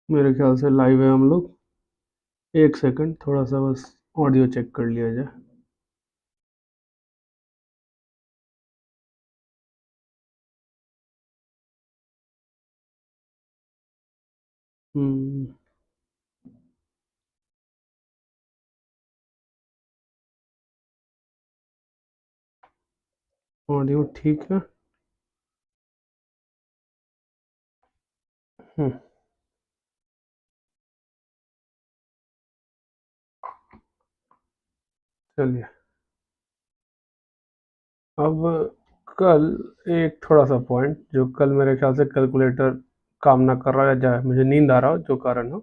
मेरे ख्याल से लाइव है हम लोग। एक सेकंड, थोड़ा सा बस ऑडियो चेक कर लिया जाए। हम्म, ऑडियो ठीक है। हम्म, चलिए। अब कल एक थोड़ा सा पॉइंट जो कल मेरे ख्याल से कैलकुलेटर काम ना कर रहा है, या मुझे नींद आ रहा हो, जो कारण हो।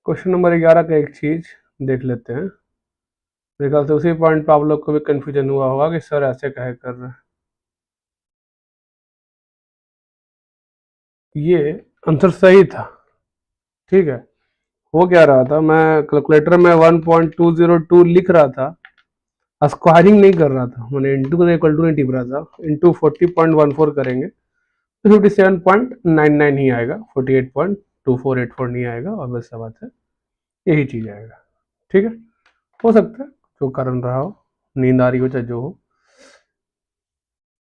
क्वेश्चन नंबर 11 का एक चीज देख लेते हैं। मेरे ख्याल से उसी पॉइंट पे आप लोग को भी कंफ्यूजन हुआ होगा कि सर ऐसे काहे कर रहे हैं। ये आंसर सही था। ठीक है। वो क्या रहा था, मैं कैलकुलेटर में 1.202 लिख रहा था, स्क्वायरिंग नहीं कर रहा था, मैंने इंटू का इक्वल टू नहीं टिप रहा था। इंटू 40.14 करेंगे तो 57.99 ही आएगा, 48.2484 नहीं आएगा, और बस बात है, यही चीज आएगा। ठीक है। हो सकता है जो कारण रहा हो, नींद आ रही हो चाहे जो हो,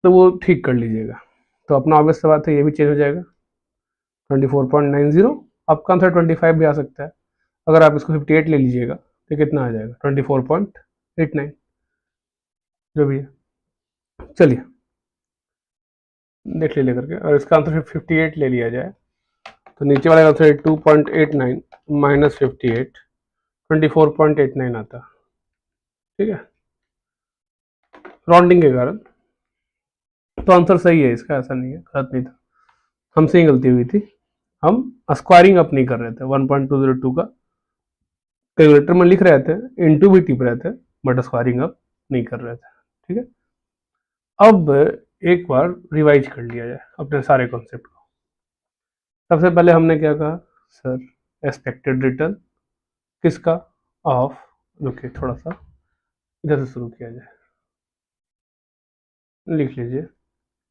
तो वो ठीक कर लीजिएगा। तो अपना ऑब्वियस बात है, ये भी चेंज हो जाएगा। 24.90, आपका आंसर 25 भी आ सकता है। अगर आप इसको 58 ले लीजिएगा तो कितना आ जाएगा, 24.89, जो भी है। चलिए देख लीजिए करके, और इसका आंसर 58 ले लिया जाए तो नीचे वाले आंसर 2.89 माइनस 58, 24.89 आता। ठीक है, राउंडिंग के कारण। तो आंसर सही है इसका, ऐसा नहीं है, गलत नहीं था, हमसे ही गलती हुई थी। हम स्क्वायरिंग अप नहीं कर रहे थे 1.202 का, कैलकुलेटर में लिख रहे थे, इंटू भी टिप रहे थे, बट स्क्वायरिंग अप नहीं कर रहे थे। ठीक है। अब एक बार रिवाइज कर लिया जाए अपने सारे कॉन्सेप्ट को। सबसे पहले हमने क्या कहा, सर एक्सपेक्टेड रिटर्न किसका, ऑफ, रुकिए थोड़ा सा इधर से शुरू किया जाए, लिख लीजिए,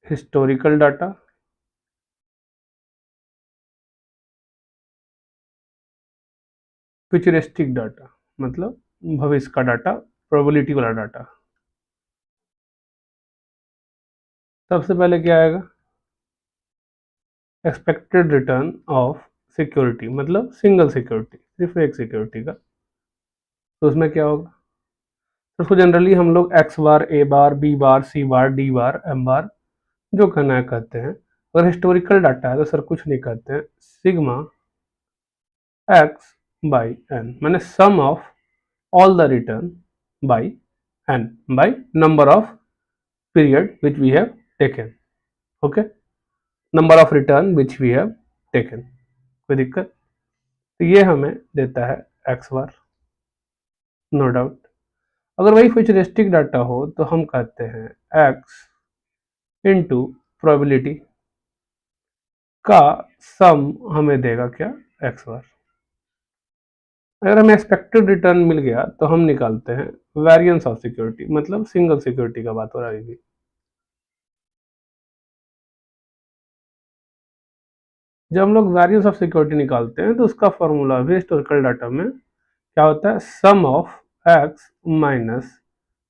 हिस्टोरिकल डाटा, फ्यूचरिस्टिक डाटा, मतलब भविष्य का डाटा, प्रोबेबिलिटी वाला डाटा। सबसे पहले क्या आएगा, एक्सपेक्टेड रिटर्न ऑफ सिक्योरिटी, मतलब सिंगल सिक्योरिटी, सिर्फ एक सिक्योरिटी का। तो उसमें क्या होगा, तो उसको जनरली हम लोग एक्स बार, ए बार, बी बार, सी बार, डी बार, एम बार, जो कहना है कहते हैं। अगर हिस्टोरिकल डाटा है तो सर कुछ नहीं कहते हैं, सिग्मा एक्स बाई एन, मैंने सम of all the return by n, by number of period which we have taken. Okay, number of return which we have taken, कोई दिक्कत। तो ये हमें देता है एक्स बार, नो डाउट। अगर वही फ्यूचरिस्टिक डाटा हो तो हम कहते हैं एक्स इंटू प्रोबेबिलिटी का सम हमें देगा क्या, एक्स बार। अगर हमें एक्सपेक्टेड रिटर्न मिल गया तो हम निकालते हैं वेरिएंस ऑफ सिक्योरिटी, मतलब सिंगल सिक्योरिटी का बात हो रहा है। जब हम लोग वैल्यूज ऑफ सिक्योरिटी निकालते हैं तो उसका फॉर्मूला भी हिस्टोरिकल डाटा में क्या होता है, सम of x minus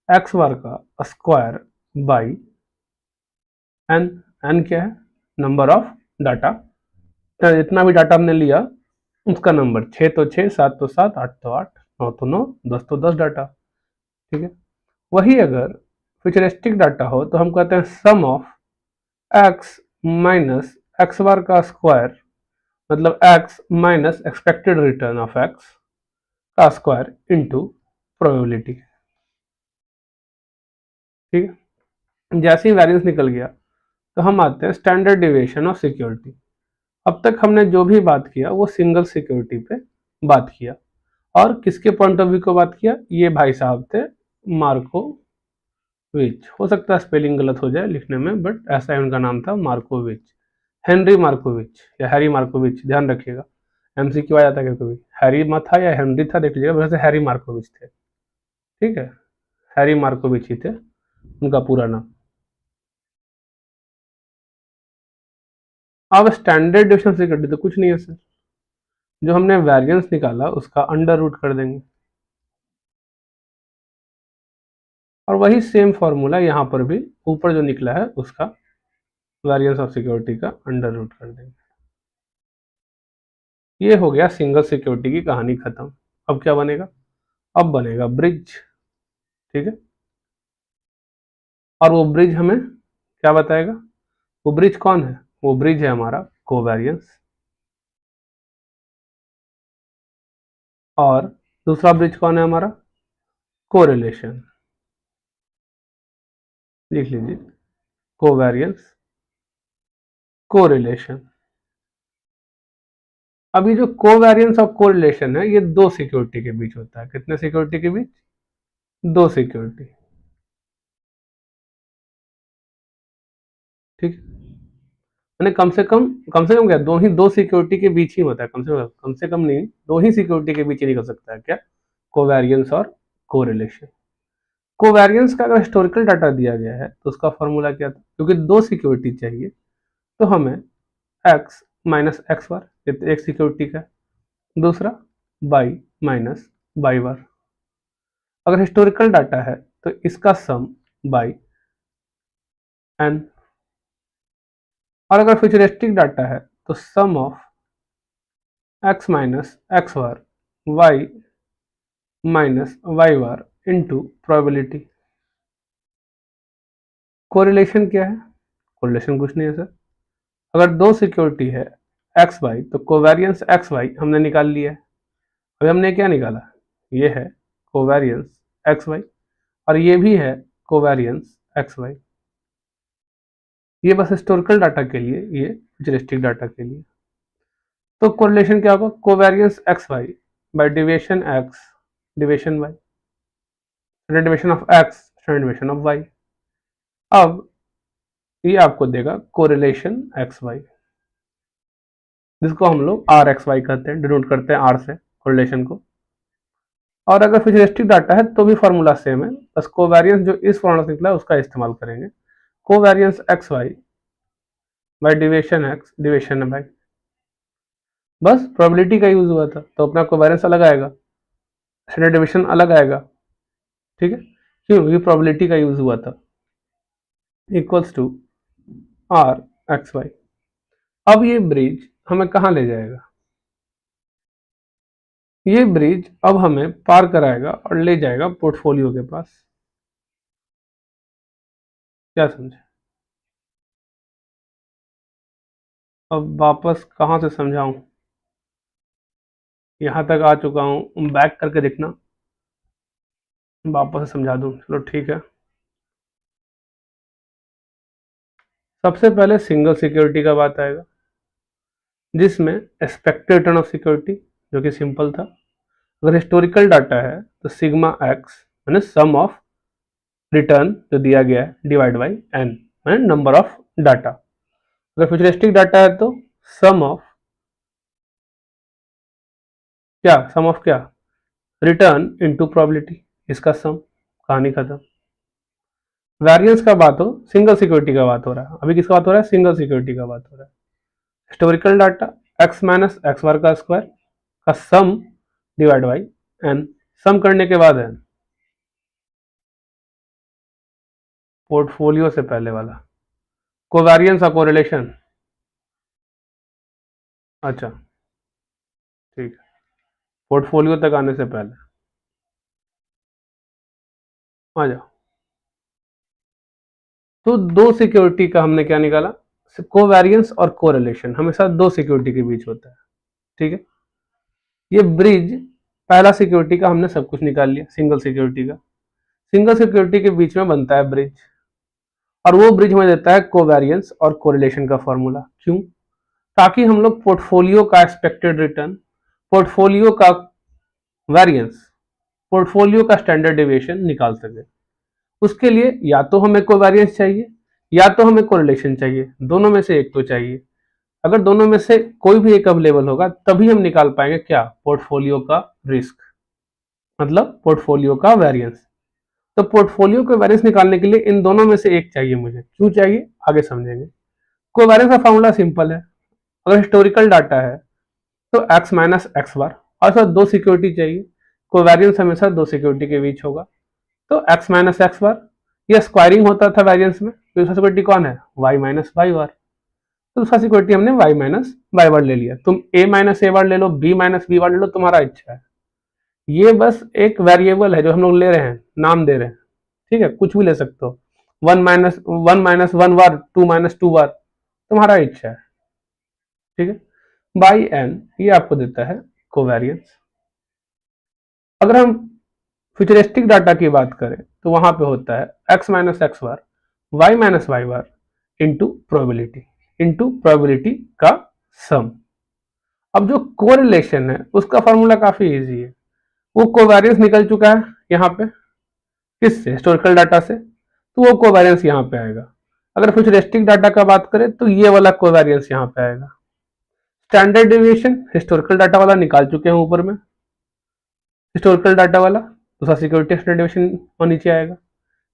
x bar का स्क्वायर बाई एन। एन क्या है, नंबर ऑफ डाटा, जितना भी डाटा हमने लिया उसका नंबर, 6 तो 6, 7 तो 7, 8 तो 8, 9 तो 9, 10 तो 10 डाटा। ठीक है। वही अगर फ्यूचरिस्टिक डाटा हो तो हम कहते हैं सम of x minus x bar का स्क्वायर, मतलब x minus expected return of x का स्क्वायर इनटू प्रोबेबिलिटी। ठीक है। जैसे ही वैरियंस निकल गया तो हम आते हैं स्टैंडर्ड डिविएशन ऑफ सिक्योरिटी। अब तक हमने जो भी बात किया वो सिंगल सिक्योरिटी पे बात किया, और किसके पॉइंट ऑफ व्यू को बात किया, ये भाई साहब थे मार्कोविच। हो सकता है स्पेलिंग गलत हो जाए लिखने में, बट ऐसा ही उनका नाम था, मार्कोविच, हेनरी मार्कोविच या हैरी मार्कोविच, ध्यान रखिएगा। एमसीक्यू आ जाता है कभी, हैरी मत था या हेनरी था, देख लीजिएगा, वैसे हैरी मार्कोविच थे। ठीक है, हैरी मार्कोविच ही थे उनका पूरा नाम। अब स्टैंडर्ड डिविजन सिक्योरिटी तो कुछ नहीं है सर, जो हमने वेरिएंस निकाला उसका अंडर रूट कर देंगे, और वही सेम फॉर्मूला यहाँ पर भी ऊपर जो निकला है उसका वेरिएंस ऑफ सिक्योरिटी का अंडर रूट कर देंगे। ये हो गया सिंगल सिक्योरिटी की कहानी खत्म। अब क्या बनेगा? अब बनेगा ब्रिज। ठीक है, और वो ब्रिज हमें क्या बताएगा? वो ब्रिज कौन है? वो ब्रिज है हमारा कोवेरियंस, और दूसरा ब्रिज कौन है हमारा? कोरिलेशन। लिख लीजिए, कोवेरियंस, कोरिलेशन। अभी जो कोवेरियंस और कोरिलेशन है ये दो सिक्योरिटी के बीच होता है। कितने सिक्योरिटी के बीच? दो सिक्योरिटी। ठीक है, मैंने कम से कम क्या, दो सिक्योरिटी के बीच ही होता है। कम से कम नहीं, दो ही सिक्योरिटी के बीच ही निकल सकता है क्या? कोवेरियंस और कोरिलेशन। कोवेरियंस का अगर हिस्टोरिकल डाटा दिया गया है तो उसका फॉर्मूला क्या था? क्योंकि दो सिक्योरिटी चाहिए तो हमें एक्स माइनस एक्स बार एक सिक्योरिटी का, दूसरा बाई माइनस बाई बार। अगर हिस्टोरिकल डाटा है तो इसका सम बाई एन, और अगर फ्यूचरिस्टिक डाटा है तो sum of x minus x bar y minus y bar into probability. Correlation क्या है? कोरिलेशन कुछ नहीं है सर। अगर दो सिक्योरिटी है एक्स वाई तो कोवेरियंस एक्स वाई हमने निकाल लिया है। अभी हमने क्या निकाला? ये है कोवेरियंस एक्स वाई, और ये भी है कोवेरियंस एक्स वाई। ये बस हिस्टोरिकल डाटा के लिए, ये फ्यूचरिस्टिक डाटा के लिए। तो कोरिलेशन क्या होगा? Covariance x Y by deviation x deviation Y, deviation of X deviation of Y. अब ये आपको देगा कोरिलेशन एक्स वाई, जिसको हम लोग आर एक्स वाई कहते हैं, डिनोट करते हैं आर से कोरिलेशन को। और अगर फ्यूचरिस्टिक डाटा है तो भी फॉर्मूला सेम है, बस कोवेरियंस जो इस फॉर्मूला से निकला है उसका इस्तेमाल करेंगे। Covariance x Y by deviation x deviation Y, बस प्रोबेबिलिटी का यूज हुआ था तो अपना कोवेरियंस अलग आएगा, स्टैंडर्ड डिविएशन अलग आएगा। ठीक है, क्यों? ये प्रोबेबिलिटी का यूज हुआ था। Equals to are x Y. अब ये ब्रिज हमें कहाँ ले जाएगा? ये ब्रिज अब हमें पार कराएगा और ले जाएगा पोर्टफोलियो के पास। क्या समझे? अब वापस कहाँ से समझाऊं? यहाँ तक आ चुका हूँ, बैक करके देखना, वापस से समझा दूं। चलो ठीक है। सबसे पहले सिंगल सिक्योरिटी का बात आएगा, जिसमें एक्सपेक्टेड रिटर्न ऑफ सिक्योरिटी जो कि सिंपल था। अगर हिस्टोरिकल डाटा है तो सिग्मा एक्स मैंने सम ऑफ रिटर्न जो दिया गया है डिवाइड बाई एन मैंने नंबर ऑफ डाटा। अगर फ्यूचरिस्टिक डाटा है तो सम ऑफ क्या, सम ऑफ क्या, रिटर्न इनटू प्रोबेबिलिटी, इसका सम। कहानी खत्म। वेरिएंस का बात हो, सिंगल सिक्योरिटी का बात हो रहा है। अभी किसका बात हो रहा है? सिंगल सिक्योरिटी का बात हो रहा है। Historical data x minus x bar का स्क्वायर का sum divide by n, sum करने के बाद एन। पोर्टफोलियो से पहले वाला कोवेरियंस और कोरिलेशन। अच्छा ठीक है, पोर्टफोलियो तक आने से पहले आ जाओ। तो दो सिक्योरिटी का हमने क्या निकाला? कोवेरियंस और कोरिलेशन हमेशा दो सिक्योरिटी के बीच होता है। ठीक है, ये ब्रिज पहला सिक्योरिटी का हमने सब कुछ निकाल लिया, सिंगल सिक्योरिटी का। सिंगल सिक्योरिटी के बीच में बनता है ब्रिज, और वो ब्रिज हमें देता है कोवेरियंस और कोरिलेशन का फॉर्मूला। क्यों? ताकि हम लोग पोर्टफोलियो का एक्सपेक्टेड रिटर्न, पोर्टफोलियो का वेरिएंस, पोर्टफोलियो का स्टैंडर्ड डेविएशन निकाल सके। उसके लिए या तो हमें कोवेरियंस चाहिए या तो हमें कोरिलेशन चाहिए, दोनों में से एक तो चाहिए। अगर दोनों में से कोई भी एक अवेलेबल होगा तभी हम निकाल पाएंगे क्या, पोर्टफोलियो का रिस्क, मतलब पोर्टफोलियो का वेरिएंस। तो पोर्टफोलियो का वेरिएंस निकालने के लिए इन दोनों में से एक चाहिए मुझे। क्यों चाहिए आगे समझेंगे। कोवेरियंस का फॉर्मूला सिंपल है। अगर हिस्टोरिकल डाटा है तो x माइनस एक्स बार, और सर दो सिक्योरिटी चाहिए, कोवेरियंस हमेशा दो सिक्योरिटी के बीच होगा, तो x माइनस एक्स बार, ये स्क्वायरिंग होता था वेरियंस में, तो दूसरा सिक्योरिटी कौन है, y माइनस वाई बार, तो दूसरा सिक्योरिटी हमने y माइनस वाई बार ले लिया। तुम a माइनस ए बार ले लो, b माइनस बी बार ले लो, तुम्हारा इच्छा है। ये बस एक वेरिएबल है जो हम लोग ले रहे हैं, नाम दे रहे हैं, ठीक है, कुछ भी ले सकते हो, one minus one bar, two minus two bar, तुम्हारा इच्छा है, ठीक है। बाई एन ये आपको देता है कोवेरियंस। अगर हम फ्यूचरिस्टिक डाटा की बात करें तो वहां पे होता है x minus x bar, y minus y bar into probability का सम। अब जो कोरिलेशन है उसका फॉर्मूला काफी इजी है, वो कोवेरियंस निकल चुका है यहाँ पे, किससे, हिस्टोरिकल डाटा से, तो वो कोवेरियंस यहाँ पे आएगा। अगर फ्यूचरिस्टिक डाटा का बात करें तो ये वाला कोवेरियंस यहाँ पे आएगा। स्टैंडर्ड डेविएशन हिस्टोरिकल डाटा वाला निकाल चुके हैं ऊपर में, हिस्टोरिकल डाटा वाला, दूसरा सिक्योरिटी स्टैंडर्ड डेविएशन और नीचे आएगा।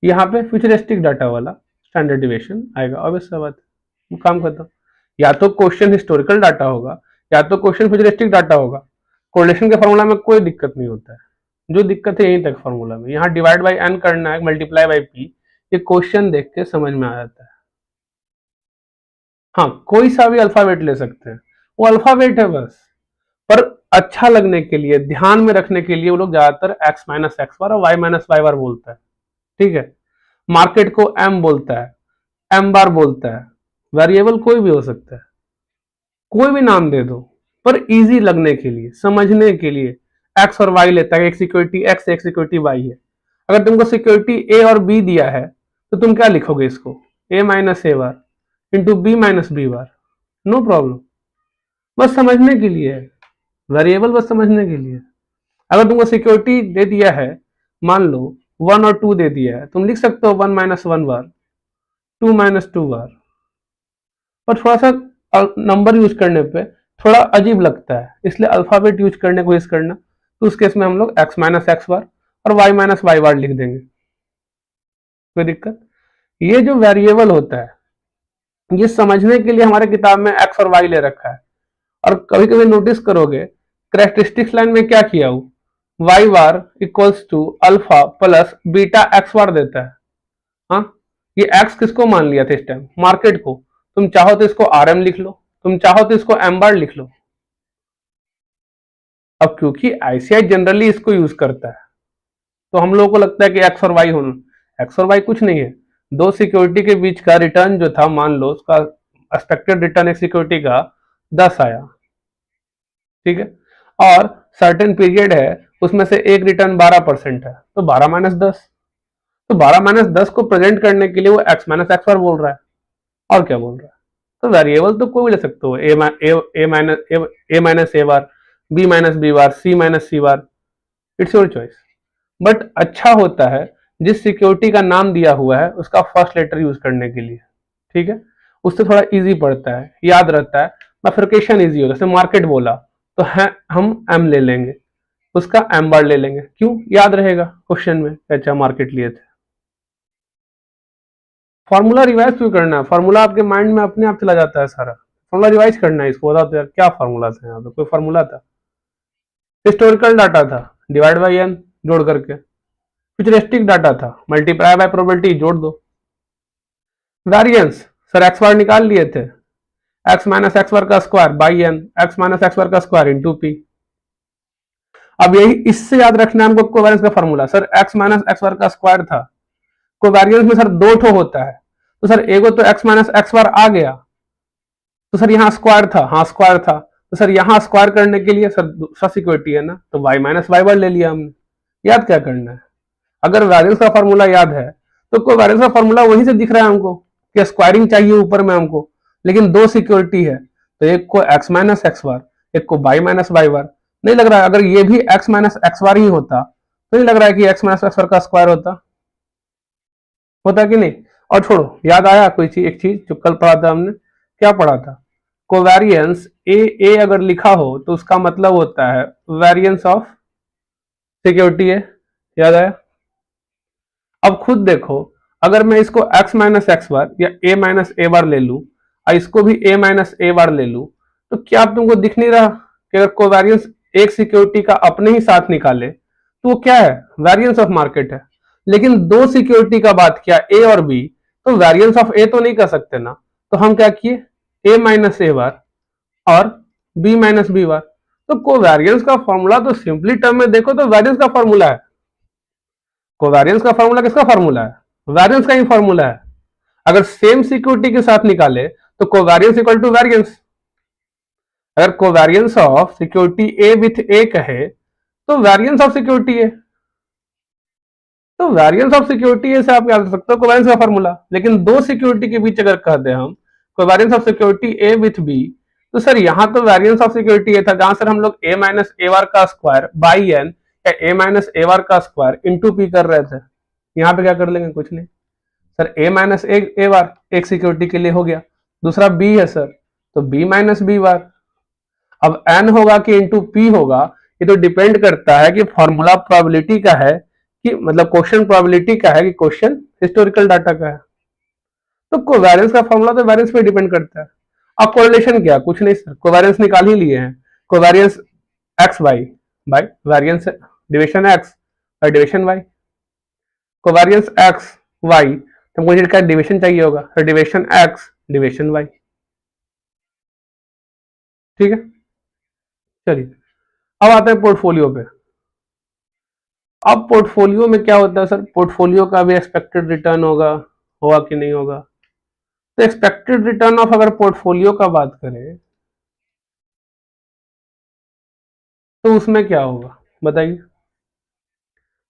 यहाँ पे फ्यूचरिस्टिक डाटा वाला स्टैंडर्ड डेविएशन आएगा। ऑब्वियस सा बात है, काम करता हूँ, या तो क्वेश्चन हिस्टोरिकल डाटा होगा या तो क्वेश्चन फ्यूचरिस्टिक डाटा होगा। कोरिलेशन के फॉर्मूला में कोई दिक्कत नहीं होता है, जो दिक्कत है यहीं तक फॉर्मूला में। यहाँ डिवाइड बाई एन करना है, मल्टीप्लाई बाई पी, ये क्वेश्चन देख के समझ में आ जाता है। हाँ, कोई सा भी अल्फाबेट ले सकते हैं, वो अल्फाबेट है बस, पर अच्छा लगने के लिए, ध्यान में रखने के लिए वो लोग ज्यादातर एक्स माइनस एक्स बार और वाई माइनस वाई बार बोलता है, ठीक है। मार्केट को एम बोलता है, एम बार बोलता है, वेरिएबल कोई भी हो सकता है, कोई भी नाम दे दो, पर इजी लगने के लिए, समझने के लिए। एक्स और वाई लेता है, एक सिक्योरिटी एक्स एक सिक्योरिटी वाई है। अगर तुमको सिक्योरिटी ए और बी दिया है तो तुम क्या लिखोगे इसको, a minus a bar into b minus b bar, no problem, बस समझने के लिए है, वेरिएबल बस समझने के लिए। अगर तुमको सिक्योरिटी दे दिया है, मान लो वन और टू दे दिया है, तुम लिख सकते हो one minus one bar, two minus two bar, पर थोड़ा सा नंबर यूज करने पे थोड़ा अजीब लगता है, इसलिए अल्फाबेट यूज करने की कोशिश करना। तो उस केस में हम लोग एक्स माइनस एक्स बार और वाई माइनस वाई बार लिख देंगे, कोई दिक्कत। ये जो वेरिएबल होता है ये समझने के लिए हमारे किताब में एक्स और वाई ले रखा है, और कभी कभी नोटिस करोगे कैरेक्टरिस्टिक्स लाइन में क्या किया हो, y bar equals to alpha plus beta x bar देता है। हाँ, ये एक्स किसको मान लिया था इस टाइम, मार्केट को। तुम चाहो तो इसको आर एम लिख लो, तुम चाहो तो इसको एम बार लिख लो। अब क्योंकि आईसीआई जनरली इसको यूज करता है, तो हम लोगों को लगता है कि एक्स और वाई होना, एक्स और वाई कुछ नहीं है, दो सिक्योरिटी के बीच का रिटर्न जो था, मान लो उसका एक्सपेक्टेड रिटर्न एक सिक्योरिटी का 10 आया, ठीक है, और सर्टेन पीरियड है उसमें से एक रिटर्न 12% है, तो 12 माइनस 10, तो 12 माइनस 10 को प्रेजेंट करने के लिए वो एक्स माइनस एक्स बार बोल रहा है, और क्या बोल रहा है। तो वेरिएबल तो कोई भी ले सकते हो, a minus a bar, b minus b bar, c minus c bar, it's your choice. But अच्छा होता है जिस सिक्योरिटी का नाम दिया हुआ है उसका फर्स्ट लेटर यूज करने के लिए, ठीक है, उससे थोड़ा इजी पड़ता है, याद रहता है, मैफिकेशन इजी होता है। जैसे मार्केट बोला तो है, हम एम ले लेंगे, उसका एम बार ले लेंगे, क्यों, याद रहेगा क्वेश्चन में, अच्छा मार्केट लिए थे। फॉर्मूला रिवाइज क्यों करना है, फॉर्मूला आपके माइंड में अपने आप चला जाता है सारा, फॉर्मूला रिवाइज करना है इसको, बताओ तो यार क्या फॉर्मूला था यहाँ पे, कोई फॉर्मूला था, हिस्टोरिकल डाटा था, डिवाइड बाई एन जोड़ करके, फ्यूचरिस्टिक डाटा था, मल्टीप्लाई बाय प्रोबेबिलिटी जोड़ दो, वेरिएंस सर एक्स बार निकाल लिए थे, एक्स माइनस एक्स बार का square by n, x minus x bar का स्क्वायर इंटू पी। अब यही इससे याद रखना है हमको कोवेरियंस का formula, sir x minus x bar का स्क्वायर था, कोवेरियंस में सर दो ठो होता है, तो सर एगो तो एक्स माइनस एक्स बार आ गया, तो सर यहाँ स्क्वायर था, हाँ स्क्वायर था, तो सर यहाँ स्क्वायर करने के लिए सर दूसरा सिक्योरिटी है ना, तो वाई माइनस वाई बार ले लिया हमने। याद क्या करना है, अगर वेरिएंस का फॉर्मूला याद है तो कोवेरियंस का फॉर्मूला वहीं से दिख रहा है हमको कि स्क्वायरिंग चाहिए ऊपर में हमको, लेकिन दो सिक्योरिटी है, तो एक को एक्स माइनस एक्स बार, एक को वाई माइनस वाई बार। नहीं लग रहा है, अगर ये भी एक्स माइनस एक्स बार ही होता तो नहीं लग रहा है कि एक्स माइनस एक्स बार का स्क्वायर होता कि नहीं। और छोड़ो, याद आया कोई चीज, एक चीज जो कल पढ़ा था हमने, क्या पढ़ा था, कोवेरियंस ए अगर लिखा हो तो उसका मतलब होता है वेरिएंस ऑफ सिक्योरिटी है, याद आया। अब खुद देखो, अगर मैं इसको x माइनस एक्स बार या a माइनस ए बार ले लूं और इसको भी a माइनस ए बार ले लूं, तो क्या तुमको दिख नहीं रहा कि अगर कोवेरियंस एक सिक्योरिटी का अपने ही साथ निकाले तो वो क्या है, वेरिएंस ऑफ मार्केट है। लेकिन दो सिक्योरिटी का बात किया ए और बी, तो वेरिएंस ऑफ ए तो नहीं कर सकते ना, तो हम क्या किए, ए माइनस ए बार और बी माइनस बी बार। तो कोवेरियंस का फॉर्मूला तो सिंपली टर्म में देखो तो वेरिएंस का फॉर्मूला है। कोवेरियंस का फॉर्मूला किसका फॉर्मूला है, वेरिएंस का ही फॉर्मूला है। अगर सेम सिक्योरिटी के साथ निकाले तो कोवेरियंस इक्वल टू वेरिएंस। अगर covariance of security A with a कहे तो वेरिएंस ऑफ सिक्योरिटी ए, तो वेरिएंस ऑफ सिक्योरिटी ए से आप क्या कर सकते हो, कोवेरियंस का फॉर्मूला। लेकिन दो सिक्योरिटी के बीच अगर कह दे हम covariance of security A with B, तो सर यहां तो वेरिएंस ऑफ सिक्योरिटी ए था, जहां सर हम लोग ए माइनस ए बार का स्क्वायर बाई एन या ए माइनस ए बार का स्क्वायर इंटू पी कर रहे थे। यहाँ पे क्या कर लेंगे, कुछ नहीं सर, ए माइनस ए बार एक सिक्योरिटी के लिए हो गया, दूसरा बी है सर, तो बी माइनस बी बार। अब एन होगा कि इंटू पी होगा, ये तो डिपेंड करता है कि फॉर्मूला प्रोबेबिलिटी का है कि मतलब क्वेश्चन प्रोबेबिलिटी का है कि क्वेश्चन हिस्टोरिकल डाटा का है। तो कोवेरियंस का फॉर्मूला तो वेरिएंस पे डिपेंड करता है। अब कोरिलेशन क्या, कुछ नहीं सर, कोवेरियंस निकाल ही लिए हैं। Covariance x Y by variance division X by division Y. Covariance x Y तो मुझे इसका डिविजन चाहिए होगा, तो डिविजन एक्स डिविजन वाई। ठीक है, चलिए अब आते हैं पोर्टफोलियो पे। अब पोर्टफोलियो में क्या होता है सर, पोर्टफोलियो का भी एक्सपेक्टेड रिटर्न होगा, होगा कि नहीं होगा। तो एक्सपेक्टेड रिटर्न ऑफ अगर पोर्टफोलियो का बात करें तो उसमें क्या होगा बताइए।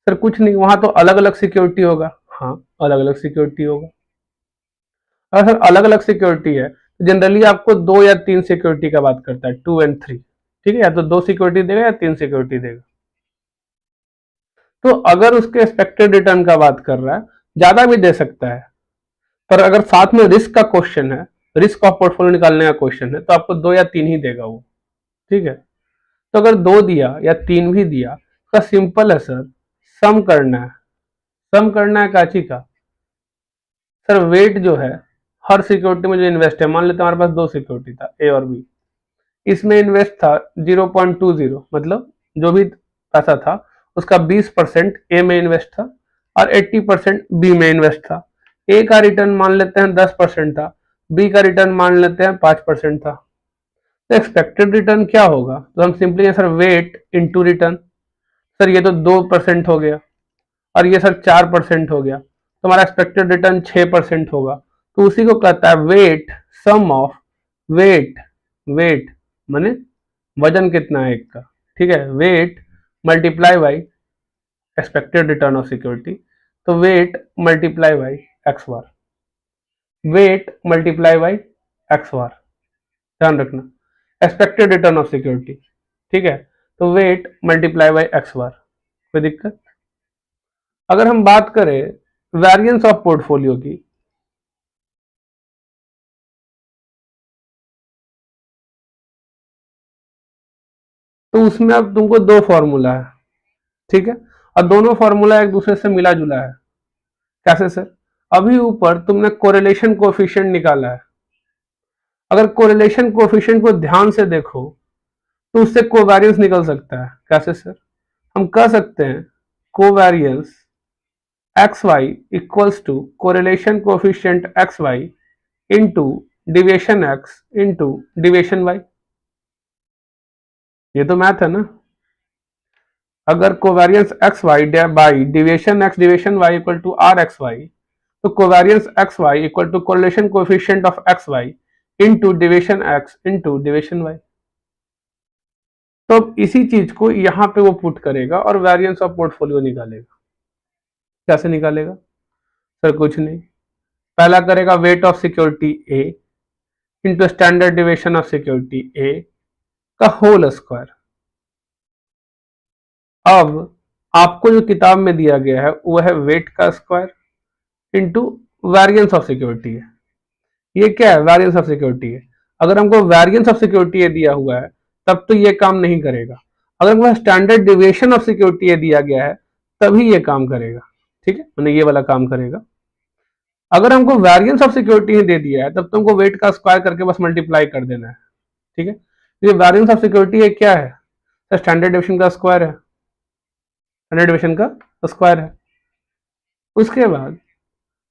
सर कुछ नहीं, वहां तो अलग अलग सिक्योरिटी होगा, हाँ अलग अलग सिक्योरिटी होगा। अगर सर अलग अलग सिक्योरिटी है तो जनरली आपको दो या तीन सिक्योरिटी का बात करता है, 2 and 3। ठीक है, या तो दो सिक्योरिटी देगा या तीन सिक्योरिटी देगा। तो अगर उसके एक्सपेक्टेड रिटर्न का बात कर रहा है, ज्यादा भी दे सकता है, पर अगर साथ में रिस्क का क्वेश्चन है, रिस्क ऑफ पोर्टफोलियो निकालने का क्वेश्चन है, तो आपको दो या तीन ही देगा वो। ठीक है, तो अगर दो दिया या तीन भी दिया तो सिंपल है सर, सम करना है। सम करना है काची का, सर वेट जो है हर सिक्योरिटी में जो इन्वेस्ट है, मान लेते हैं हमारे पास दो सिक्योरिटी था ए और बी, इसमें इन्वेस्ट था 0.20, मतलब जो भी पैसा था उसका 20% ए में इन्वेस्ट था और 80% बी में इन्वेस्ट था। ए का रिटर्न मान लेते हैं 10% था, बी का रिटर्न मान लेते हैं 5% था। तो एक्सपेक्टेड रिटर्न क्या होगा, तो हम simply sir weight into return. Sir ये तो 2% हो गया और ये सर 4% हो गया, तो हमारा एक्सपेक्टेड रिटर्न 6% होगा। तो उसी को कहता है weight sum of weight, weight माने वजन कितना है एक का। ठीक है, weight multiply by expected return of security, तो weight multiply by x bar, weight multiply by x bar, ध्यान रखना एक्सपेक्टेड रिटर्न ऑफ सिक्योरिटी। ठीक है, तो weight multiply by x bar. कोई दिक्कत। अगर हम बात करें वेरिएंस ऑफ पोर्टफोलियो की, तो उसमें अब तुमको दो फॉर्मूला है। ठीक है, और दोनों फॉर्मूला एक दूसरे से मिला जुला है। कैसे सर, अभी ऊपर तुमने कोरिलेशन कोफिशिएंट निकाला है, अगर कोरिलेशन कोफिशिएंट को ध्यान से देखो तो उससे कोवेरियंस निकल सकता है। कैसे सर, हम कह सकते हैं covariance x y equals to correlation coefficient x y into deviation x into deviation y. ये तो मैथ है ना। अगर covariance x Y by deviation x deviation y equal to are x Y, तो covariance x y equal to correlation coefficient of x y into deviation x into deviation y. तो अब इसी चीज को यहां पे वो पुट करेगा और वेरिएंस ऑफ पोर्टफोलियो निकालेगा। कैसे निकालेगा सर, कुछ नहीं, पहला करेगा weight of security a into standard deviation of security a का होल स्क्वायर। अब आपको जो किताब में दिया गया है वो है वेट का square into variance of security है। ये क्या है, वेरिएंस ऑफ सिक्योरिटी है। अगर हमको वेरिएंस ऑफ सिक्योरिटी दिया हुआ है तब तो ये काम नहीं करेगा, अगर हमको स्टैंडर्ड डिविएशन ऑफ सिक्योरिटी दिया गया है तभी ये काम करेगा। ठीक है, मैंने ये वाला काम करेगा। अगर हमको वेरिएंस ऑफ सिक्योरिटी दे दिया है तब तुमको वेट का स्क्वायर करके बस मल्टीप्लाई कर देना है। ठीक है, ये वेरिएंस ऑफ सिक्योरिटी है क्या है? तो स्टैंडर्ड डेविएशन का स्क्वायर है, स्टैंडर्ड डेविएशन का स्क्वायर है। उसके बाद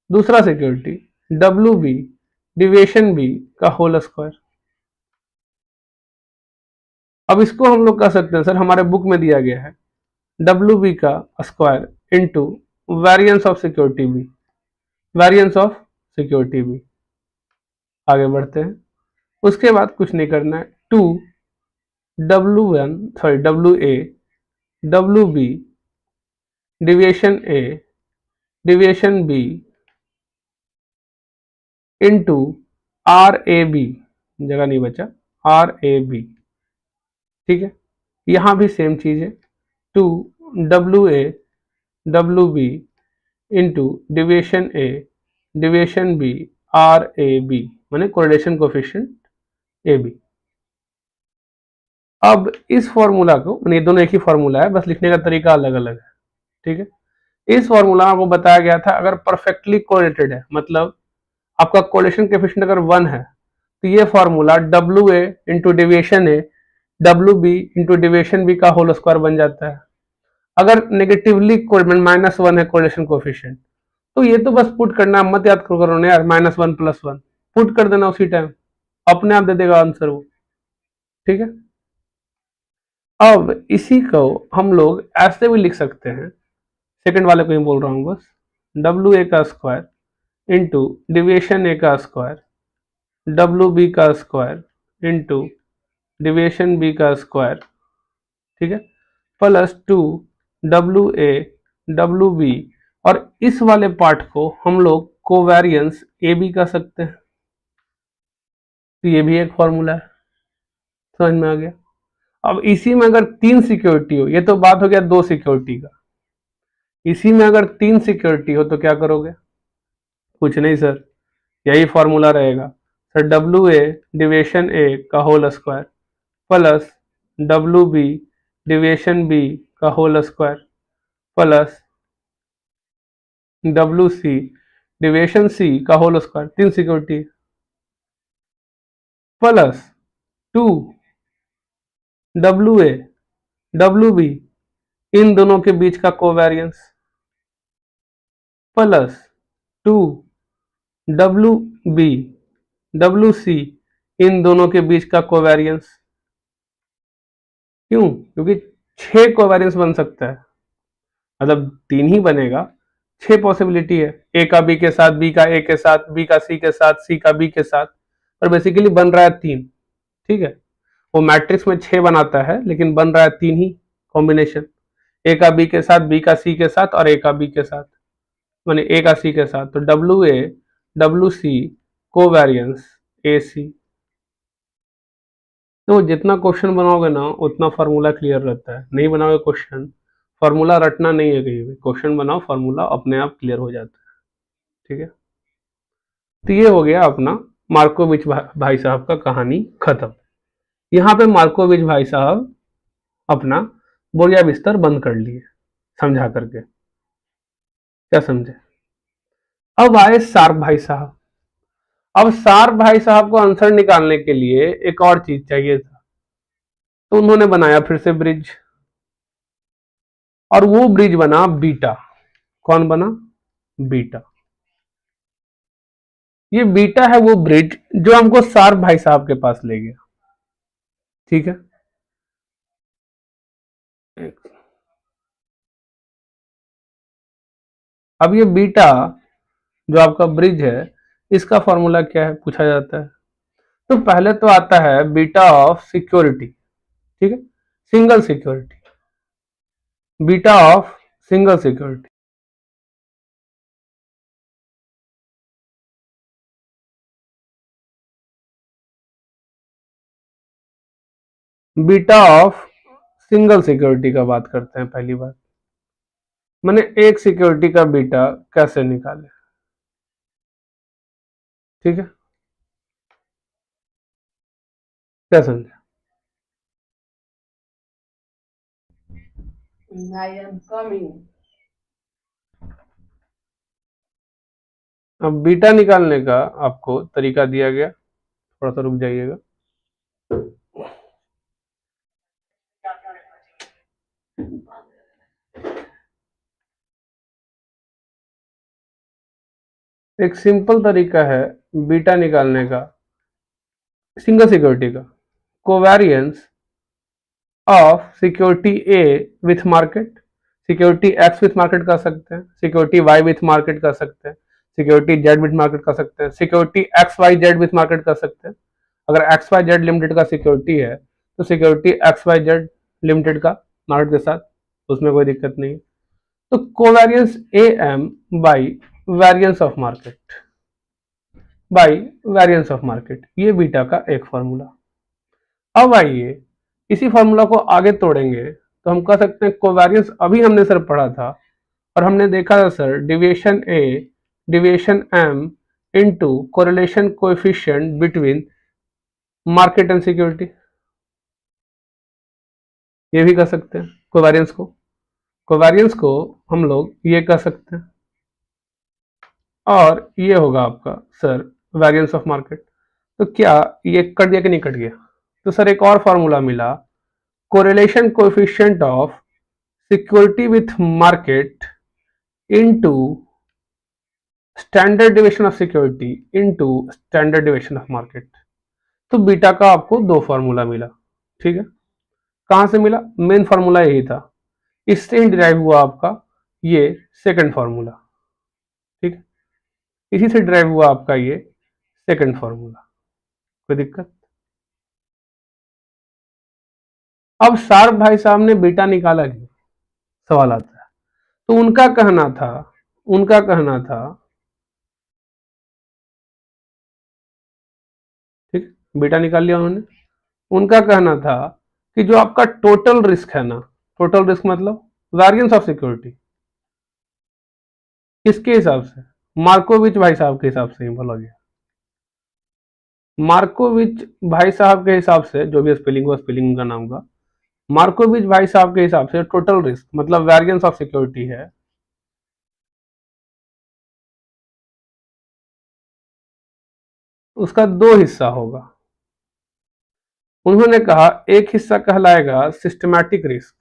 दूसरा security W B deviation B का होल स्क्वायर। अब इसको हम लोग कह सकते हैं सर, हमारे बुक में दिया गया है डब्ल्यू बी का square into variance of security B, variance of security B. आगे बढ़ते हैं। उसके बाद कुछ नहीं करना है, two W A W B deviation B into R A B, जगह नहीं बचा, आर ए बी। ठीक है, यहां भी सेम चीज है, two A W B into deviation B R A B, माने कोरिलेशन कोफिशिएंट ए बी। अब इस फॉर्मूला को, ये दोनों एक ही फॉर्मूला है, बस लिखने का तरीका अलग अलग है। ठीक है, इस फॉर्मूला में आपको बताया गया था अगर परफेक्टली कोरिलेटेड है, मतलब आपका कोरिलेशन कोएफिशिएंट अगर 1 है, तो ये formula W A into deviation A W B into deviation B का होल स्क्वायर बन जाता है। अगर नेगेटिवली -1 है कोरिलेशन कोएफिशिएंट, तो ये तो बस पुट करना है, मत याद करो ना यार, -1 + 1 पुट कर देना उसी टाइम, अपने आप दे देगा आंसर वो। ठीक है, अब इसी को हम लोग ऐसे भी लिख सकते हैं, सेकंड वाले को ही बोल रहा हूं बस, डब्ल्यू ए का स्क्वायर इंटू डिविएशन ए का स्क्वायर डब्ल्यू बी का स्क्वायर इंटू डिविएशन बी का स्क्वायर। ठीक है, प्लस 2 डब्ल्यू बी, और इस वाले पार्ट को हम लोग कोवेरियंस ए बी कर सकते हैं, तो ये भी एक फॉर्मूला है, समझ में आ गया। अब इसी में अगर 3 सिक्योरिटी हो, ये तो बात हो गया 2 सिक्योरिटी का, इसी में अगर 3 सिक्योरिटी हो तो क्या करोगे? कुछ नहीं सर, यही फॉर्मूला रहेगा sir, W A deviation A का whole square plus W B deviation B का whole square plus W C deviation C का whole square, 3 security, plus 2 W A W B इन दोनों के बीच का covariance plus 2 W B W C इन दोनों के बीच का कोवेरियंस। क्यों? क्योंकि 6 कोवेरियंस बन सकता है, मतलब 3 ही बनेगा, 6 पॉसिबिलिटी है, ए का बी के साथ, बी का ए के साथ, बी का सी के साथ, सी का बी के साथ, और बेसिकली बन रहा है 3। ठीक है, वो मैट्रिक्स में 6 बनाता है लेकिन बन रहा है 3 ही कॉम्बिनेशन, ए का बी के साथ, बी का सी के साथ और ए का बी के साथ, माने ए का सी के साथ, तो W A W C covariance A C. तो जितना क्वेश्चन बनाओगे ना उतना फार्मूला क्लियर रहता है, नहीं बनाओगे क्वेश्चन, फार्मूला रटना नहीं है, कहीं भी क्वेश्चन बनाओ, फार्मूला अपने आप क्लियर हो जाता है। ठीक है, तो ये हो गया अपना मार्कोविच भाई साहब का कहानी खत्म। यहाँ पे मार्कोविच भाई साहब अपना बोरिया बिस्तर बंद कर लिए समझा करके, क्या समझे। अब आए सार्क भाई साहब। अब सार्क भाई साहब को आंसर निकालने के लिए एक और चीज चाहिए था, तो उन्होंने बनाया फिर से ब्रिज, और वो ब्रिज बना बीटा। कौन बना? बीटा। ये बीटा है वो ब्रिज जो हमको सार्क भाई साहब के पास ले गया। ठीक है, अब ये बीटा जो आपका ब्रिज है, इसका फॉर्मूला क्या है पूछा जाता है, तो पहले तो आता है बीटा ऑफ सिक्योरिटी। ठीक है, single security, beta of single security, beta of single security का बात करते हैं पहली बार, मैंने एक सिक्योरिटी का बीटा कैसे निकाले। ठीक है, क्या समझे? I am coming. अब बीटा निकालने का आपको तरीका दिया गया, थोड़ा सा रुक जाइएगा। एक सिंपल तरीका है बीटा निकालने का सिंगल सिक्योरिटी का, covariance of security A with market, security x with market कर सकते हैं, सिक्योरिटी वाई विथ मार्केट कर सकते हैं, सिक्योरिटी जेड विथ मार्केट कर सकते हैं, security X Y Z with market कर सकते हैं। अगर एक्स वाई जेड लिमिटेड का सिक्योरिटी है तो security X Y Z limited का मार्केट के साथ, उसमें कोई दिक्कत नहीं है। तो covariance A M by variance of market, by variance of market, ये बीटा का एक फॉर्मूला। अब आइए इसी फॉर्मूला को आगे तोड़ेंगे तो हम कह सकते हैं कोवेरियंस अभी हमने सर पढ़ा था और हमने देखा था sir deviation A deviation M into correlation coefficient between market and security, ये भी कह सकते हैं कोवेरियंस को। कोवेरियंस को हम लोग ये कह सकते हैं और ये होगा आपका सर वेरियंस ऑफ मार्केट। तो क्या ये कट गया कि नहीं कट गया? तो सर एक और फॉर्मूला मिला, correlation coefficient of security with market into standard deviation of security into standard deviation of market. तो बीटा का आपको दो फॉर्मूला मिला, ठीक है। कहां से मिला? मेन फॉर्मूला यही था, इससे ही डिराइव हुआ आपका ये सेकंड फॉर्मूला, ठीक है। इसी से डिराइव हुआ आपका ये सेकंड फॉर्मूला। कोई दिक्कत? अब शार्प भाई साहब ने बीटा निकाला क्यों, सवाल आता है। तो उनका कहना था ठीक, बीटा निकाल लिया उन्होंने। उनका कहना था कि जो आपका टोटल रिस्क है ना, टोटल रिस्क मतलब वेरिएंस ऑफ सिक्योरिटी, किसके हिसाब से? मार्कोविच भाई साहब के हिसाब से ही बोला गया। मार्कोविच भाई साहब के हिसाब से, जो भी स्पेलिंग हो स्पेलिंग का नाम का, मार्कोविच भाई साहब के हिसाब से टोटल रिस्क मतलब वेरिएंस ऑफ सिक्योरिटी है उसका दो हिस्सा होगा। उन्होंने कहा एक हिस्सा कहलाएगा सिस्टमैटिक रिस्क